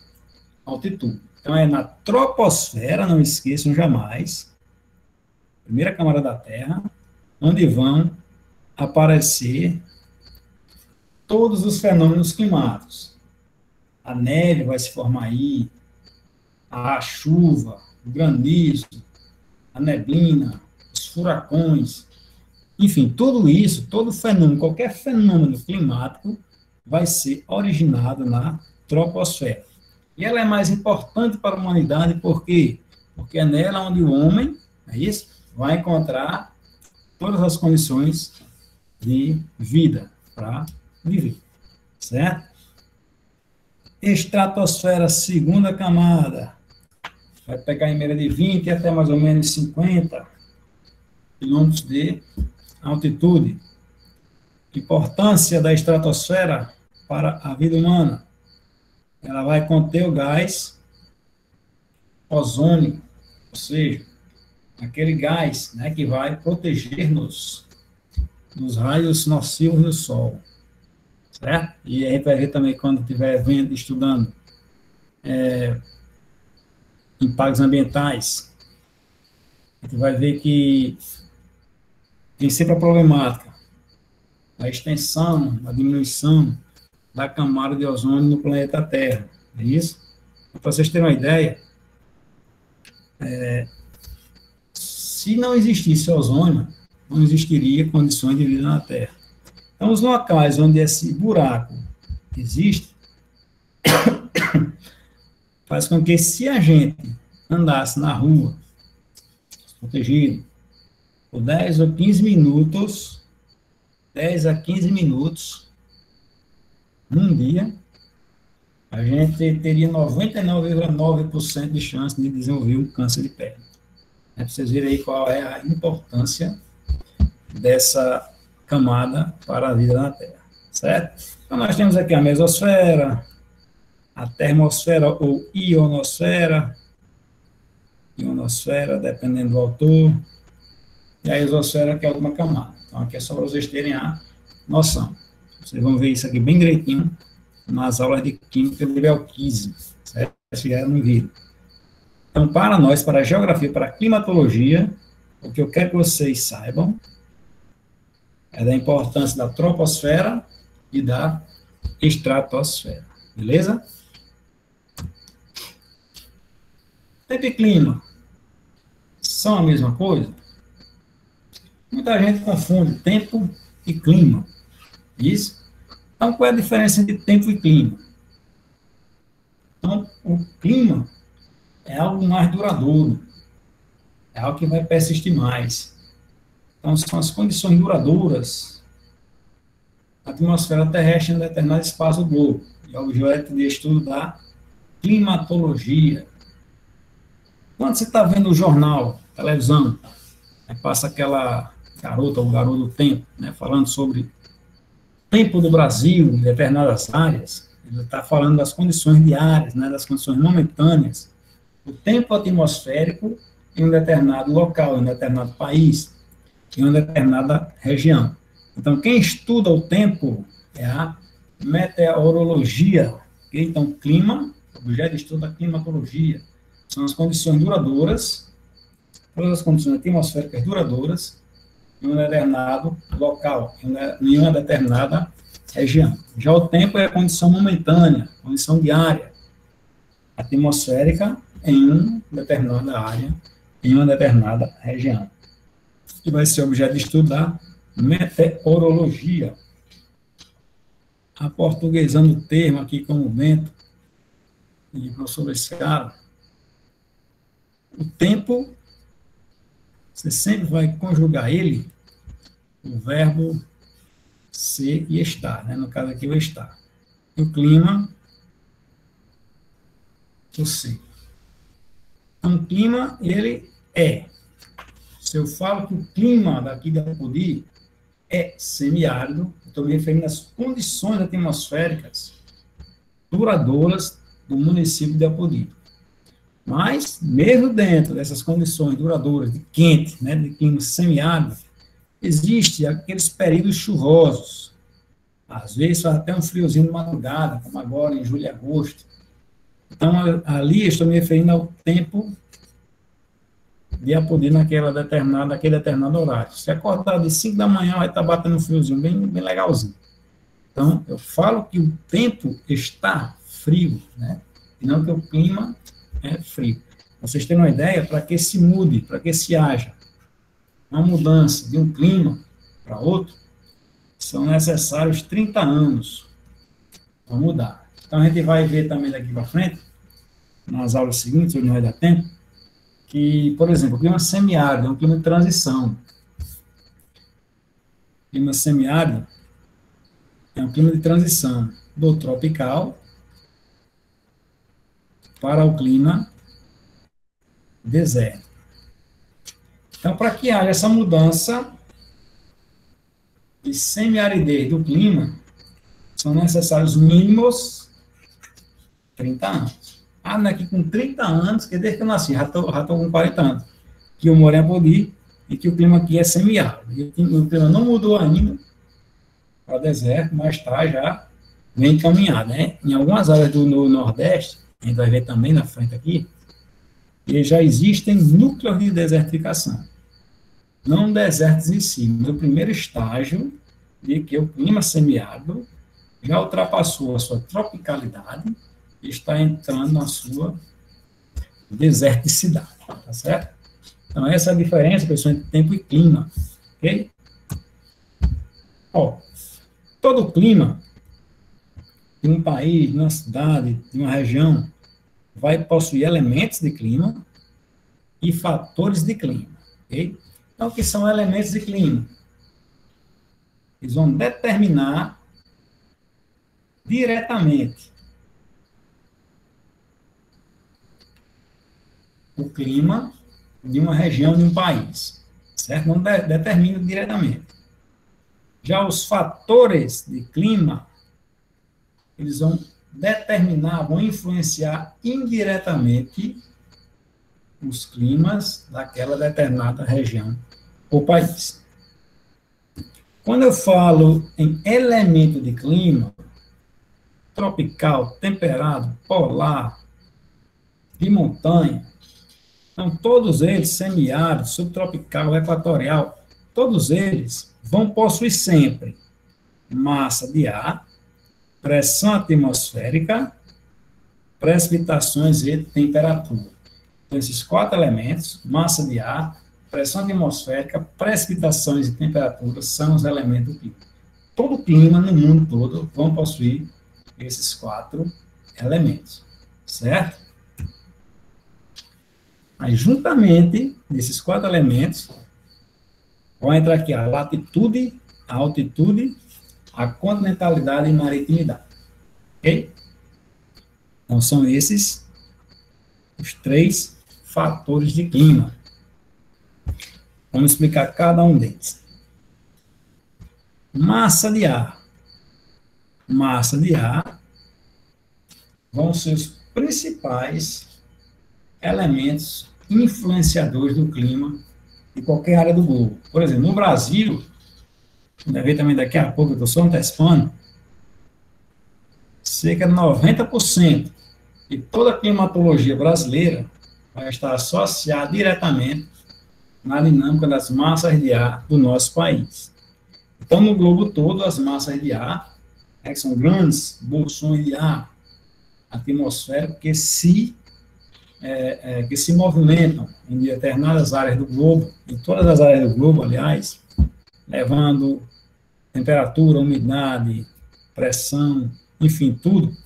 altitude. Então, é na troposfera, não esqueçam jamais, primeira camada da Terra, onde vão aparecer todos os fenômenos climáticos. A neve vai se formar aí, a chuva, o granizo, a neblina, os furacões, enfim, tudo isso, todo fenômeno, qualquer fenômeno climático vai ser originado na troposfera. E ela é mais importante para a humanidade, por quê? Porque é nela onde o homem, é isso, vai encontrar todas as condições de vida para viver, certo? Estratosfera, segunda camada, vai pegar em média de 20 até mais ou menos 50 quilômetros de altitude. Importância da estratosfera para a vida humana. Ela vai conter o gás ozônio, ou seja, aquele gás, né, que vai proteger-nos dos raios nocivos do Sol. Certo? E a gente vai ver também quando estiver vendo, estudando impactos ambientais, a gente vai ver que tem sempre a problemática da extensão, da diminuição da camada de ozônio no planeta Terra. É isso? Para vocês terem uma ideia, se não existisse ozônio, não existiria condições de vida na Terra. Então, os locais onde esse buraco existe, faz com que, se a gente andasse na rua, protegido, por 10 ou 15 minutos, 10 a 15 minutos, num dia, a gente teria 99,9% de chance de desenvolver um câncer de pele. Para vocês verem aí qual é a importância dessa camada para a vida na Terra, certo? Então, nós temos aqui a mesosfera, a termosfera ou ionosfera, dependendo do autor, e a exosfera, que é a última camada. Então, aqui é só para vocês terem a noção. Vocês vão ver isso aqui bem direitinho nas aulas de Química de nível 15, certo? Se já não viram. Então, para nós, para a geografia, para a climatologia, o que eu quero que vocês saibam é da importância da troposfera e da estratosfera. Beleza? Tempo e clima são a mesma coisa? Muita gente confunde tempo e clima. Isso? Então, qual é a diferença entre tempo e clima? Então, o clima é algo mais duradouro, é algo que vai persistir mais. Então, são as condições duradouras da atmosfera terrestre em um determinado espaço do globo. É o objeto de estudo da climatologia. Quando você está vendo o jornal, televisão, passa aquela garota ou garoto do tempo, né, falando sobre o tempo do Brasil em determinadas áreas, ele está falando das condições diárias, né, das condições momentâneas, o tempo atmosférico em um determinado local, em um determinado país, em uma determinada região. Então, quem estuda o tempo é a meteorologia. Okay? Então, clima, objeto de estudo da climatologia, são as condições duradouras, todas as condições atmosféricas duradouras, em um determinado local, em uma determinada região. Já o tempo é a condição momentânea, condição diária, atmosférica em uma determinada área, em uma determinada região. Que vai ser objeto de estudo da meteorologia. Aportuguesando o termo aqui como Bento e o professor Lescaro, o tempo, você sempre vai conjugar ele, o verbo ser e estar, né? No caso aqui, o estar. E o clima, o ser. Então, o clima, ele é. Se eu falo que o clima daqui de Apodi é semiárido, estou me referindo às condições atmosféricas duradouras do município de Apodi. Mas, mesmo dentro dessas condições duradouras, de quente, né, de clima semiárido, existe aqueles períodos chuvosos. Às vezes faz até um friozinho de madrugada, como agora em julho e agosto. Então, ali estou me referindo ao tempo de Apodi naquele determinado horário. Se acordar de 5 da manhã, vai estar batendo um friozinho bem legalzinho. Então, eu falo que o tempo está frio, né? E não que o clima é frio. Vocês têm uma ideia, para que se mude, para que se haja uma mudança de um clima para outro, são necessários 30 anos para mudar. Então, a gente vai ver também daqui para frente, nas aulas seguintes, onde não vai dar tempo, que, por exemplo, o clima semiárido é um clima de transição. O clima semiárido é um clima de transição do tropical para o clima deserto. Então, para que haja essa mudança de semiaridez do clima, são necessários mínimos 30 anos. Ah, não é que com 30 anos, que desde que eu nasci, já estou com 40 anos, que eu moro em Apodi e que o clima aqui é semiárido. O clima não mudou ainda para o deserto, mas está já bem encaminhado, né? Em algumas áreas do Nordeste, a gente vai ver também na frente aqui, que já existem núcleos de desertificação. Não desertos em si, mas o primeiro estágio de que o clima semiárido já ultrapassou a sua tropicalidade e está entrando na sua deserticidade, tá certo? Então, essa é a diferença, pessoal, entre tempo e clima, ok? Ó, todo clima de um país, de uma cidade, de uma região, vai possuir elementos de clima e fatores de clima, ok? Então, o que são elementos de clima? Eles vão determinar diretamente o clima de uma região, de um país, certo? Não determina diretamente. Já os fatores de clima, eles vão determinar, vão influenciar indiretamente os climas daquela determinada região ou país. Quando eu falo em elemento de clima, tropical, temperado, polar, de montanha, então todos eles, semiárido, subtropical, equatorial, todos eles vão possuir sempre massa de ar, pressão atmosférica, precipitações e temperatura. Então, esses 4 elementos, massa de ar, pressão atmosférica, precipitações e temperatura, são os elementos do clima. Todo clima no mundo todo vão possuir esses 4 elementos, certo? Aí, juntamente desses 4 elementos, vão entrar aqui a latitude, a altitude, a continentalidade e maritimidade. Ok? Então, são esses os 3 fatores de clima. Vamos explicar cada um deles. Massa de ar. Massa de ar vão ser os principais elementos influenciadores do clima de qualquer área do globo. Por exemplo, no Brasil, vai ver também daqui a pouco, eu estou só antecipando, cerca de 90% de toda a climatologia brasileira vai estar associada diretamente na dinâmica das massas de ar do nosso país. Então, no globo todo, as massas de ar, que são grandes bolsões de ar atmosférico que se movimentam em determinadas áreas do globo, em todas as áreas do globo, aliás, levando temperatura, umidade, pressão, enfim, tudo,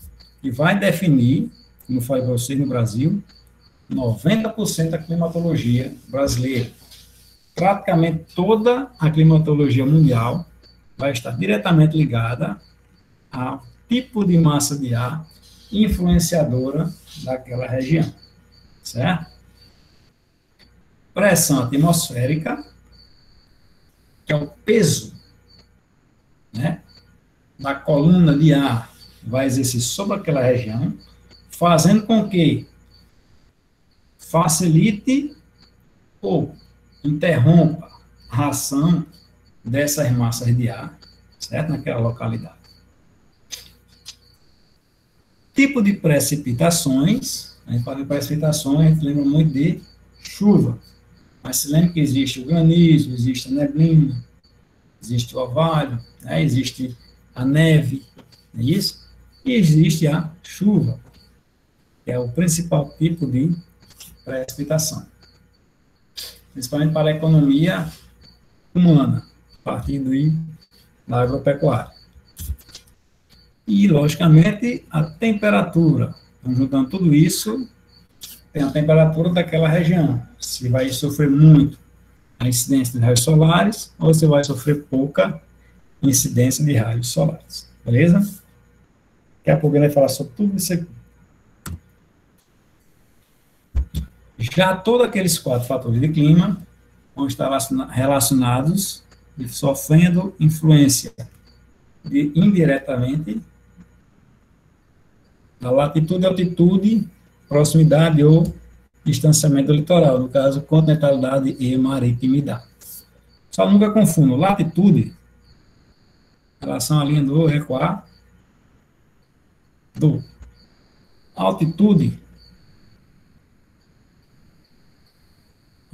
que vai definir, como eu falei para vocês no Brasil, 90% da climatologia brasileira. Praticamente toda a climatologia mundial vai estar diretamente ligada ao tipo de massa de ar influenciadora daquela região, certo? Pressão atmosférica, que é o peso, né, da coluna de ar que vai exercer sobre aquela região, fazendo com que facilite ou interrompa a ação dessas massas de ar, certo? Naquela localidade. Tipo de precipitações, a gente fala de precipitações, a gente lembra muito de chuva, mas se lembra que existe o granizo, existe a neblina, existe o orvalho, né? Existe a neve, não é isso? E existe a chuva, que é o principal tipo de precipitação, principalmente para a economia humana, partindo aí da agropecuária. E, logicamente, a temperatura. Então, juntando tudo isso, tem a temperatura daquela região. Se vai sofrer muito a incidência de raios solares, ou se vai sofrer pouca incidência de raios solares. Beleza? Daqui a pouco ele vai falar sobre tudo isso aqui. Já todos aqueles 4 fatores de clima vão estar relacionados e sofrendo influência indiretamente da latitude, altitude, proximidade ou distanciamento do litoral, no caso, continentalidade e maritimidade. Só nunca confundo latitude, em relação à linha do Equador, do altitude,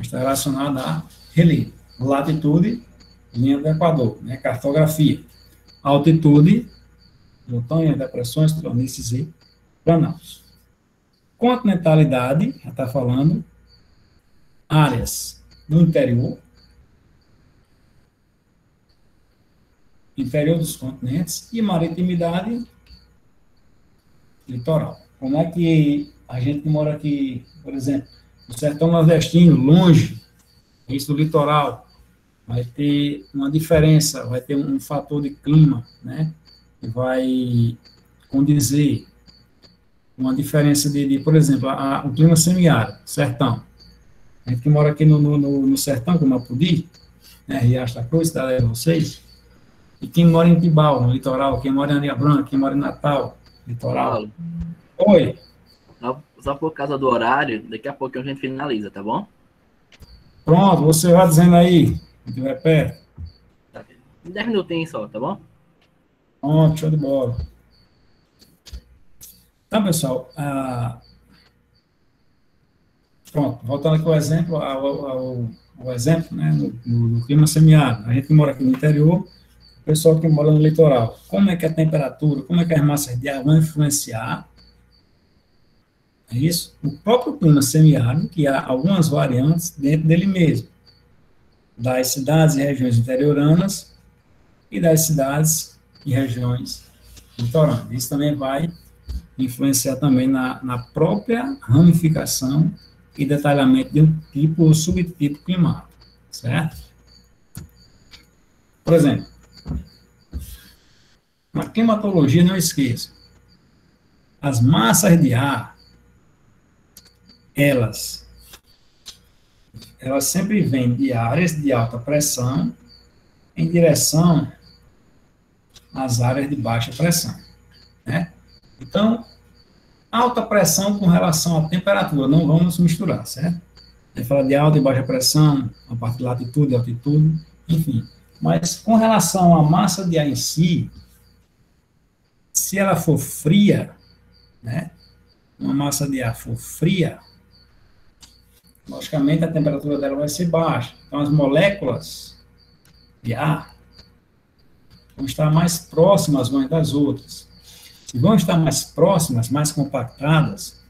está relacionada a relevo. Latitude, linha do Equador, né, cartografia. Altitude, montanhas, depressões, planícies e planaltos. Continentalidade, já está falando, áreas no interior dos continentes, e maritimidade, litoral. Como é que a gente que mora aqui, por exemplo, no sertão nordestino, longe, isso do litoral, vai ter uma diferença, vai ter um fator de clima, né? Que vai condizer uma diferença por exemplo, o clima semiárido, sertão. A gente que mora aqui no sertão, como Apodi, né, Riacho da Cruz, cidade de vocês, e quem mora em Tibau, no litoral, quem mora em Areia Branca, quem mora em Natal, litoral. Paulo, Oi. só por causa do horário, daqui a pouco a gente finaliza, tá bom? Pronto, você vai dizendo aí, que tiver perto. Tá. 10 minutinhos só, tá bom? Pronto, show de bola. Então, pessoal, pronto, voltando aqui ao exemplo, ao exemplo, né, no clima semiárido. A gente que mora aqui no interior, o pessoal que mora no litoral. Como é que a temperatura, como é que as massas de ar vão influenciar? É isso? O próprio clima semiárido, que há algumas variantes dentro dele mesmo, das cidades e regiões interioranas e das cidades e regiões litorâneas. Isso também vai influenciar também na própria ramificação e detalhamento de um tipo ou subtipo climático, certo? Por exemplo, na climatologia, não esqueça, as massas de ar, elas sempre vêm de áreas de alta pressão em direção às áreas de baixa pressão, né? Então, alta pressão com relação à temperatura, não vamos misturar, certo? A gente fala de alta e baixa pressão, a parte de latitude e altitude, enfim. Mas com relação à massa de ar em si, se ela for fria, né? Uma massa de ar for fria, logicamente a temperatura dela vai ser baixa. Então, as moléculas de ar vão estar mais próximas umas das outras. Se vão estar mais próximas, mais compactadas,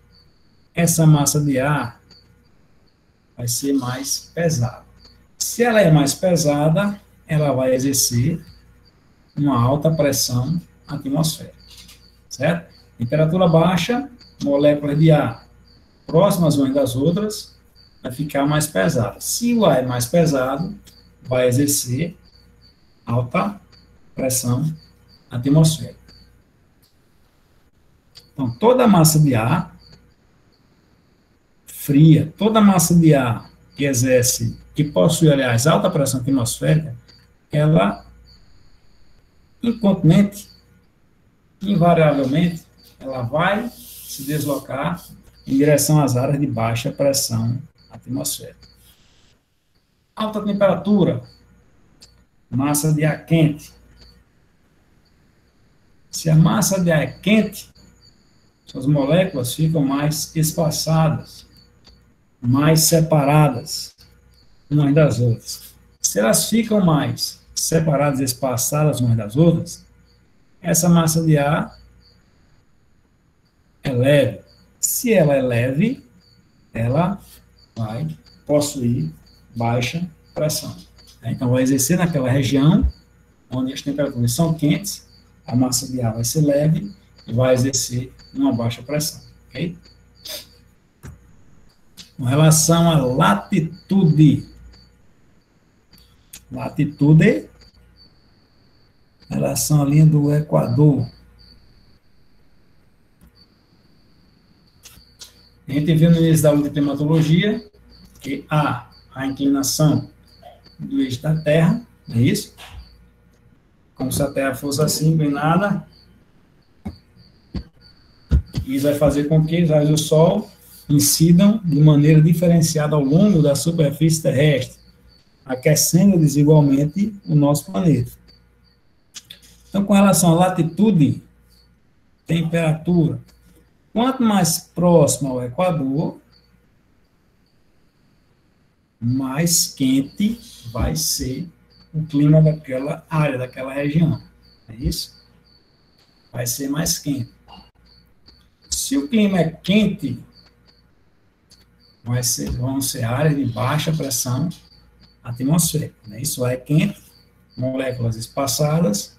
essa massa de ar vai ser mais pesada. Se ela é mais pesada, ela vai exercer uma alta pressão atmosférica, certo? Temperatura baixa, moléculas de ar próximas umas das outras, vai ficar mais pesada. Se o ar é mais pesado, vai exercer alta pressão atmosférica. Então, toda massa de ar fria, toda massa de ar que possui, aliás, alta pressão atmosférica, ela, incontinente, invariavelmente, ela vai se deslocar em direção às áreas de baixa pressão atmosférica. Alta temperatura, massa de ar quente. Se a massa de ar é quente, suas moléculas ficam mais espaçadas, mais separadas umas das outras. Se elas ficam mais separadas e espaçadas umas das outras, essa massa de ar é leve. Se ela é leve, ela vai possuir baixa pressão. Então, vai exercer naquela região onde as temperaturas são quentes, a massa de ar vai ser leve e vai exercer uma baixa pressão. Ok? Com relação à latitude. Latitude, em relação à linha do Equador. A gente viu no início da aula de climatologia que há a inclinação do eixo da Terra, não é isso? Como se a Terra fosse assim, inclinada, e vai fazer com que os raios do Sol incidam de maneira diferenciada ao longo da superfície terrestre, aquecendo desigualmente o nosso planeta. Então, com relação à latitude, temperatura, quanto mais próximo ao Equador, mais quente vai ser o clima daquela área, daquela região. É isso? Vai ser mais quente. Se o clima é quente, vão ser áreas de baixa pressão atmosférica. Né? Isso é quente, moléculas espaçadas,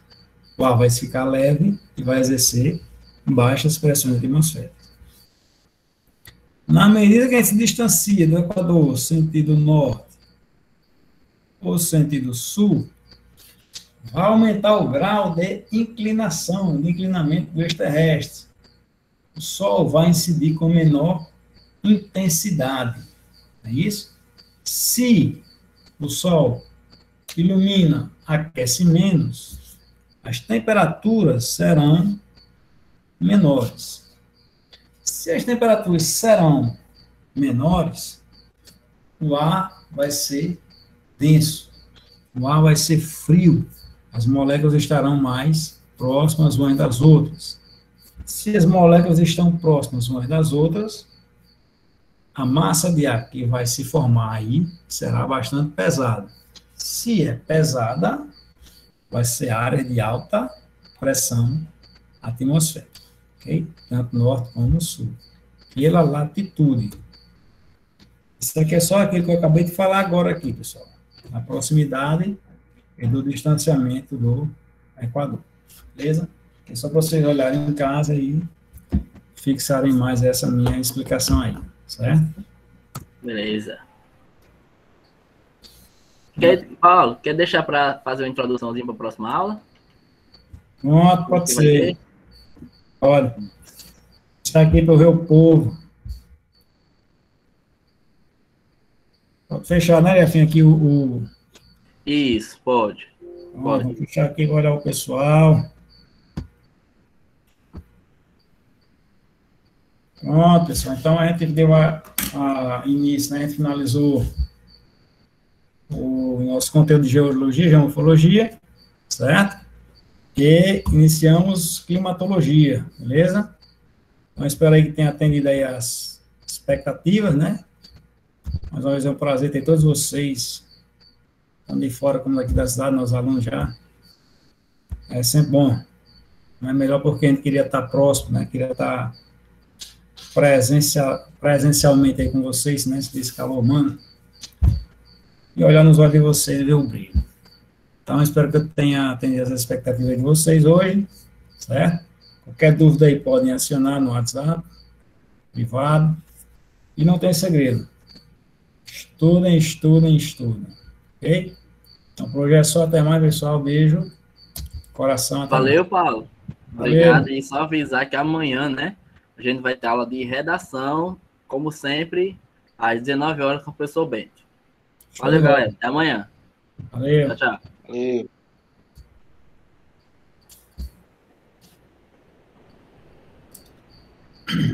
o ar vai ficar leve e vai exercer baixas pressões atmosféricas. Na medida que a gente se distancia do Equador, sentido norte, o sentido sul, vai aumentar o grau de inclinação, de inclinamento do eixo terrestre. O Sol vai incidir com menor intensidade. É isso? Se o Sol ilumina, aquece menos, as temperaturas serão menores. Se as temperaturas serão menores, o ar vai ser denso, o ar vai ser frio, as moléculas estarão mais próximas umas das outras. Se as moléculas estão próximas umas das outras, a massa de ar que vai se formar aí será bastante pesada. Se é pesada, vai ser área de alta pressão atmosférica, ok? Tanto norte como sul. Pela latitude. Isso aqui é só aquilo que eu acabei de falar agora aqui, pessoal. A proximidade e do distanciamento do Equador. Beleza? É só para vocês olharem em casa e fixarem mais essa minha explicação aí, certo? Beleza. Paulo, quer deixar para fazer uma introduçãozinha para a próxima aula? Pronto, pode ser. Olha, está aqui para ver o povo. Pode fechar, né, Lefinho, aqui o... Isso, pode. Pode. Vou fechar aqui e olhar o pessoal. Pronto, pessoal. Então, a gente deu a início, né? A gente finalizou o nosso conteúdo de geologia, geomorfologia, certo? E iniciamos climatologia, beleza? Então, espero aí que tenha atendido aí as expectativas, né? Mais uma vez é um prazer ter todos vocês, tanto de fora como daqui da cidade, nossos alunos já. É sempre bom. Não é melhor porque a gente queria estar próximo, né? Queria estar presencialmente aí com vocês, né? Esse calor humano. E olhar nos olhos de vocês e ver o brilho. Então, espero que eu tenha atendido as expectativas de vocês hoje, certo? Qualquer dúvida aí podem acionar no WhatsApp, privado. E não tem segredo. Estudem, estudem, estudem. Ok? Então, por hoje é só. Até mais, pessoal. Beijo. Coração. Até Valeu, mais. Paulo. Obrigado. E só avisar que amanhã, né? A gente vai ter aula de redação, como sempre, às 19 horas com o professor Bento. Valeu, galera. Até amanhã. Valeu. Tchau, tchau. Valeu.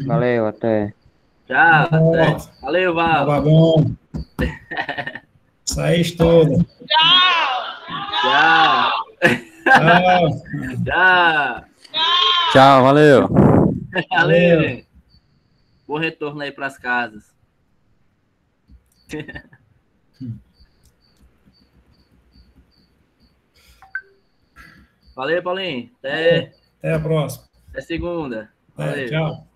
Valeu, até. Tchau, até. Valeu, Val. Tava bom. Saís toda. Tchau. Tchau. Tchau. Tchau, valeu. Valeu, gente. Bom retorno aí para as casas. Valeu, Paulinho. Até Até a próxima. segunda. Valeu. Tchau.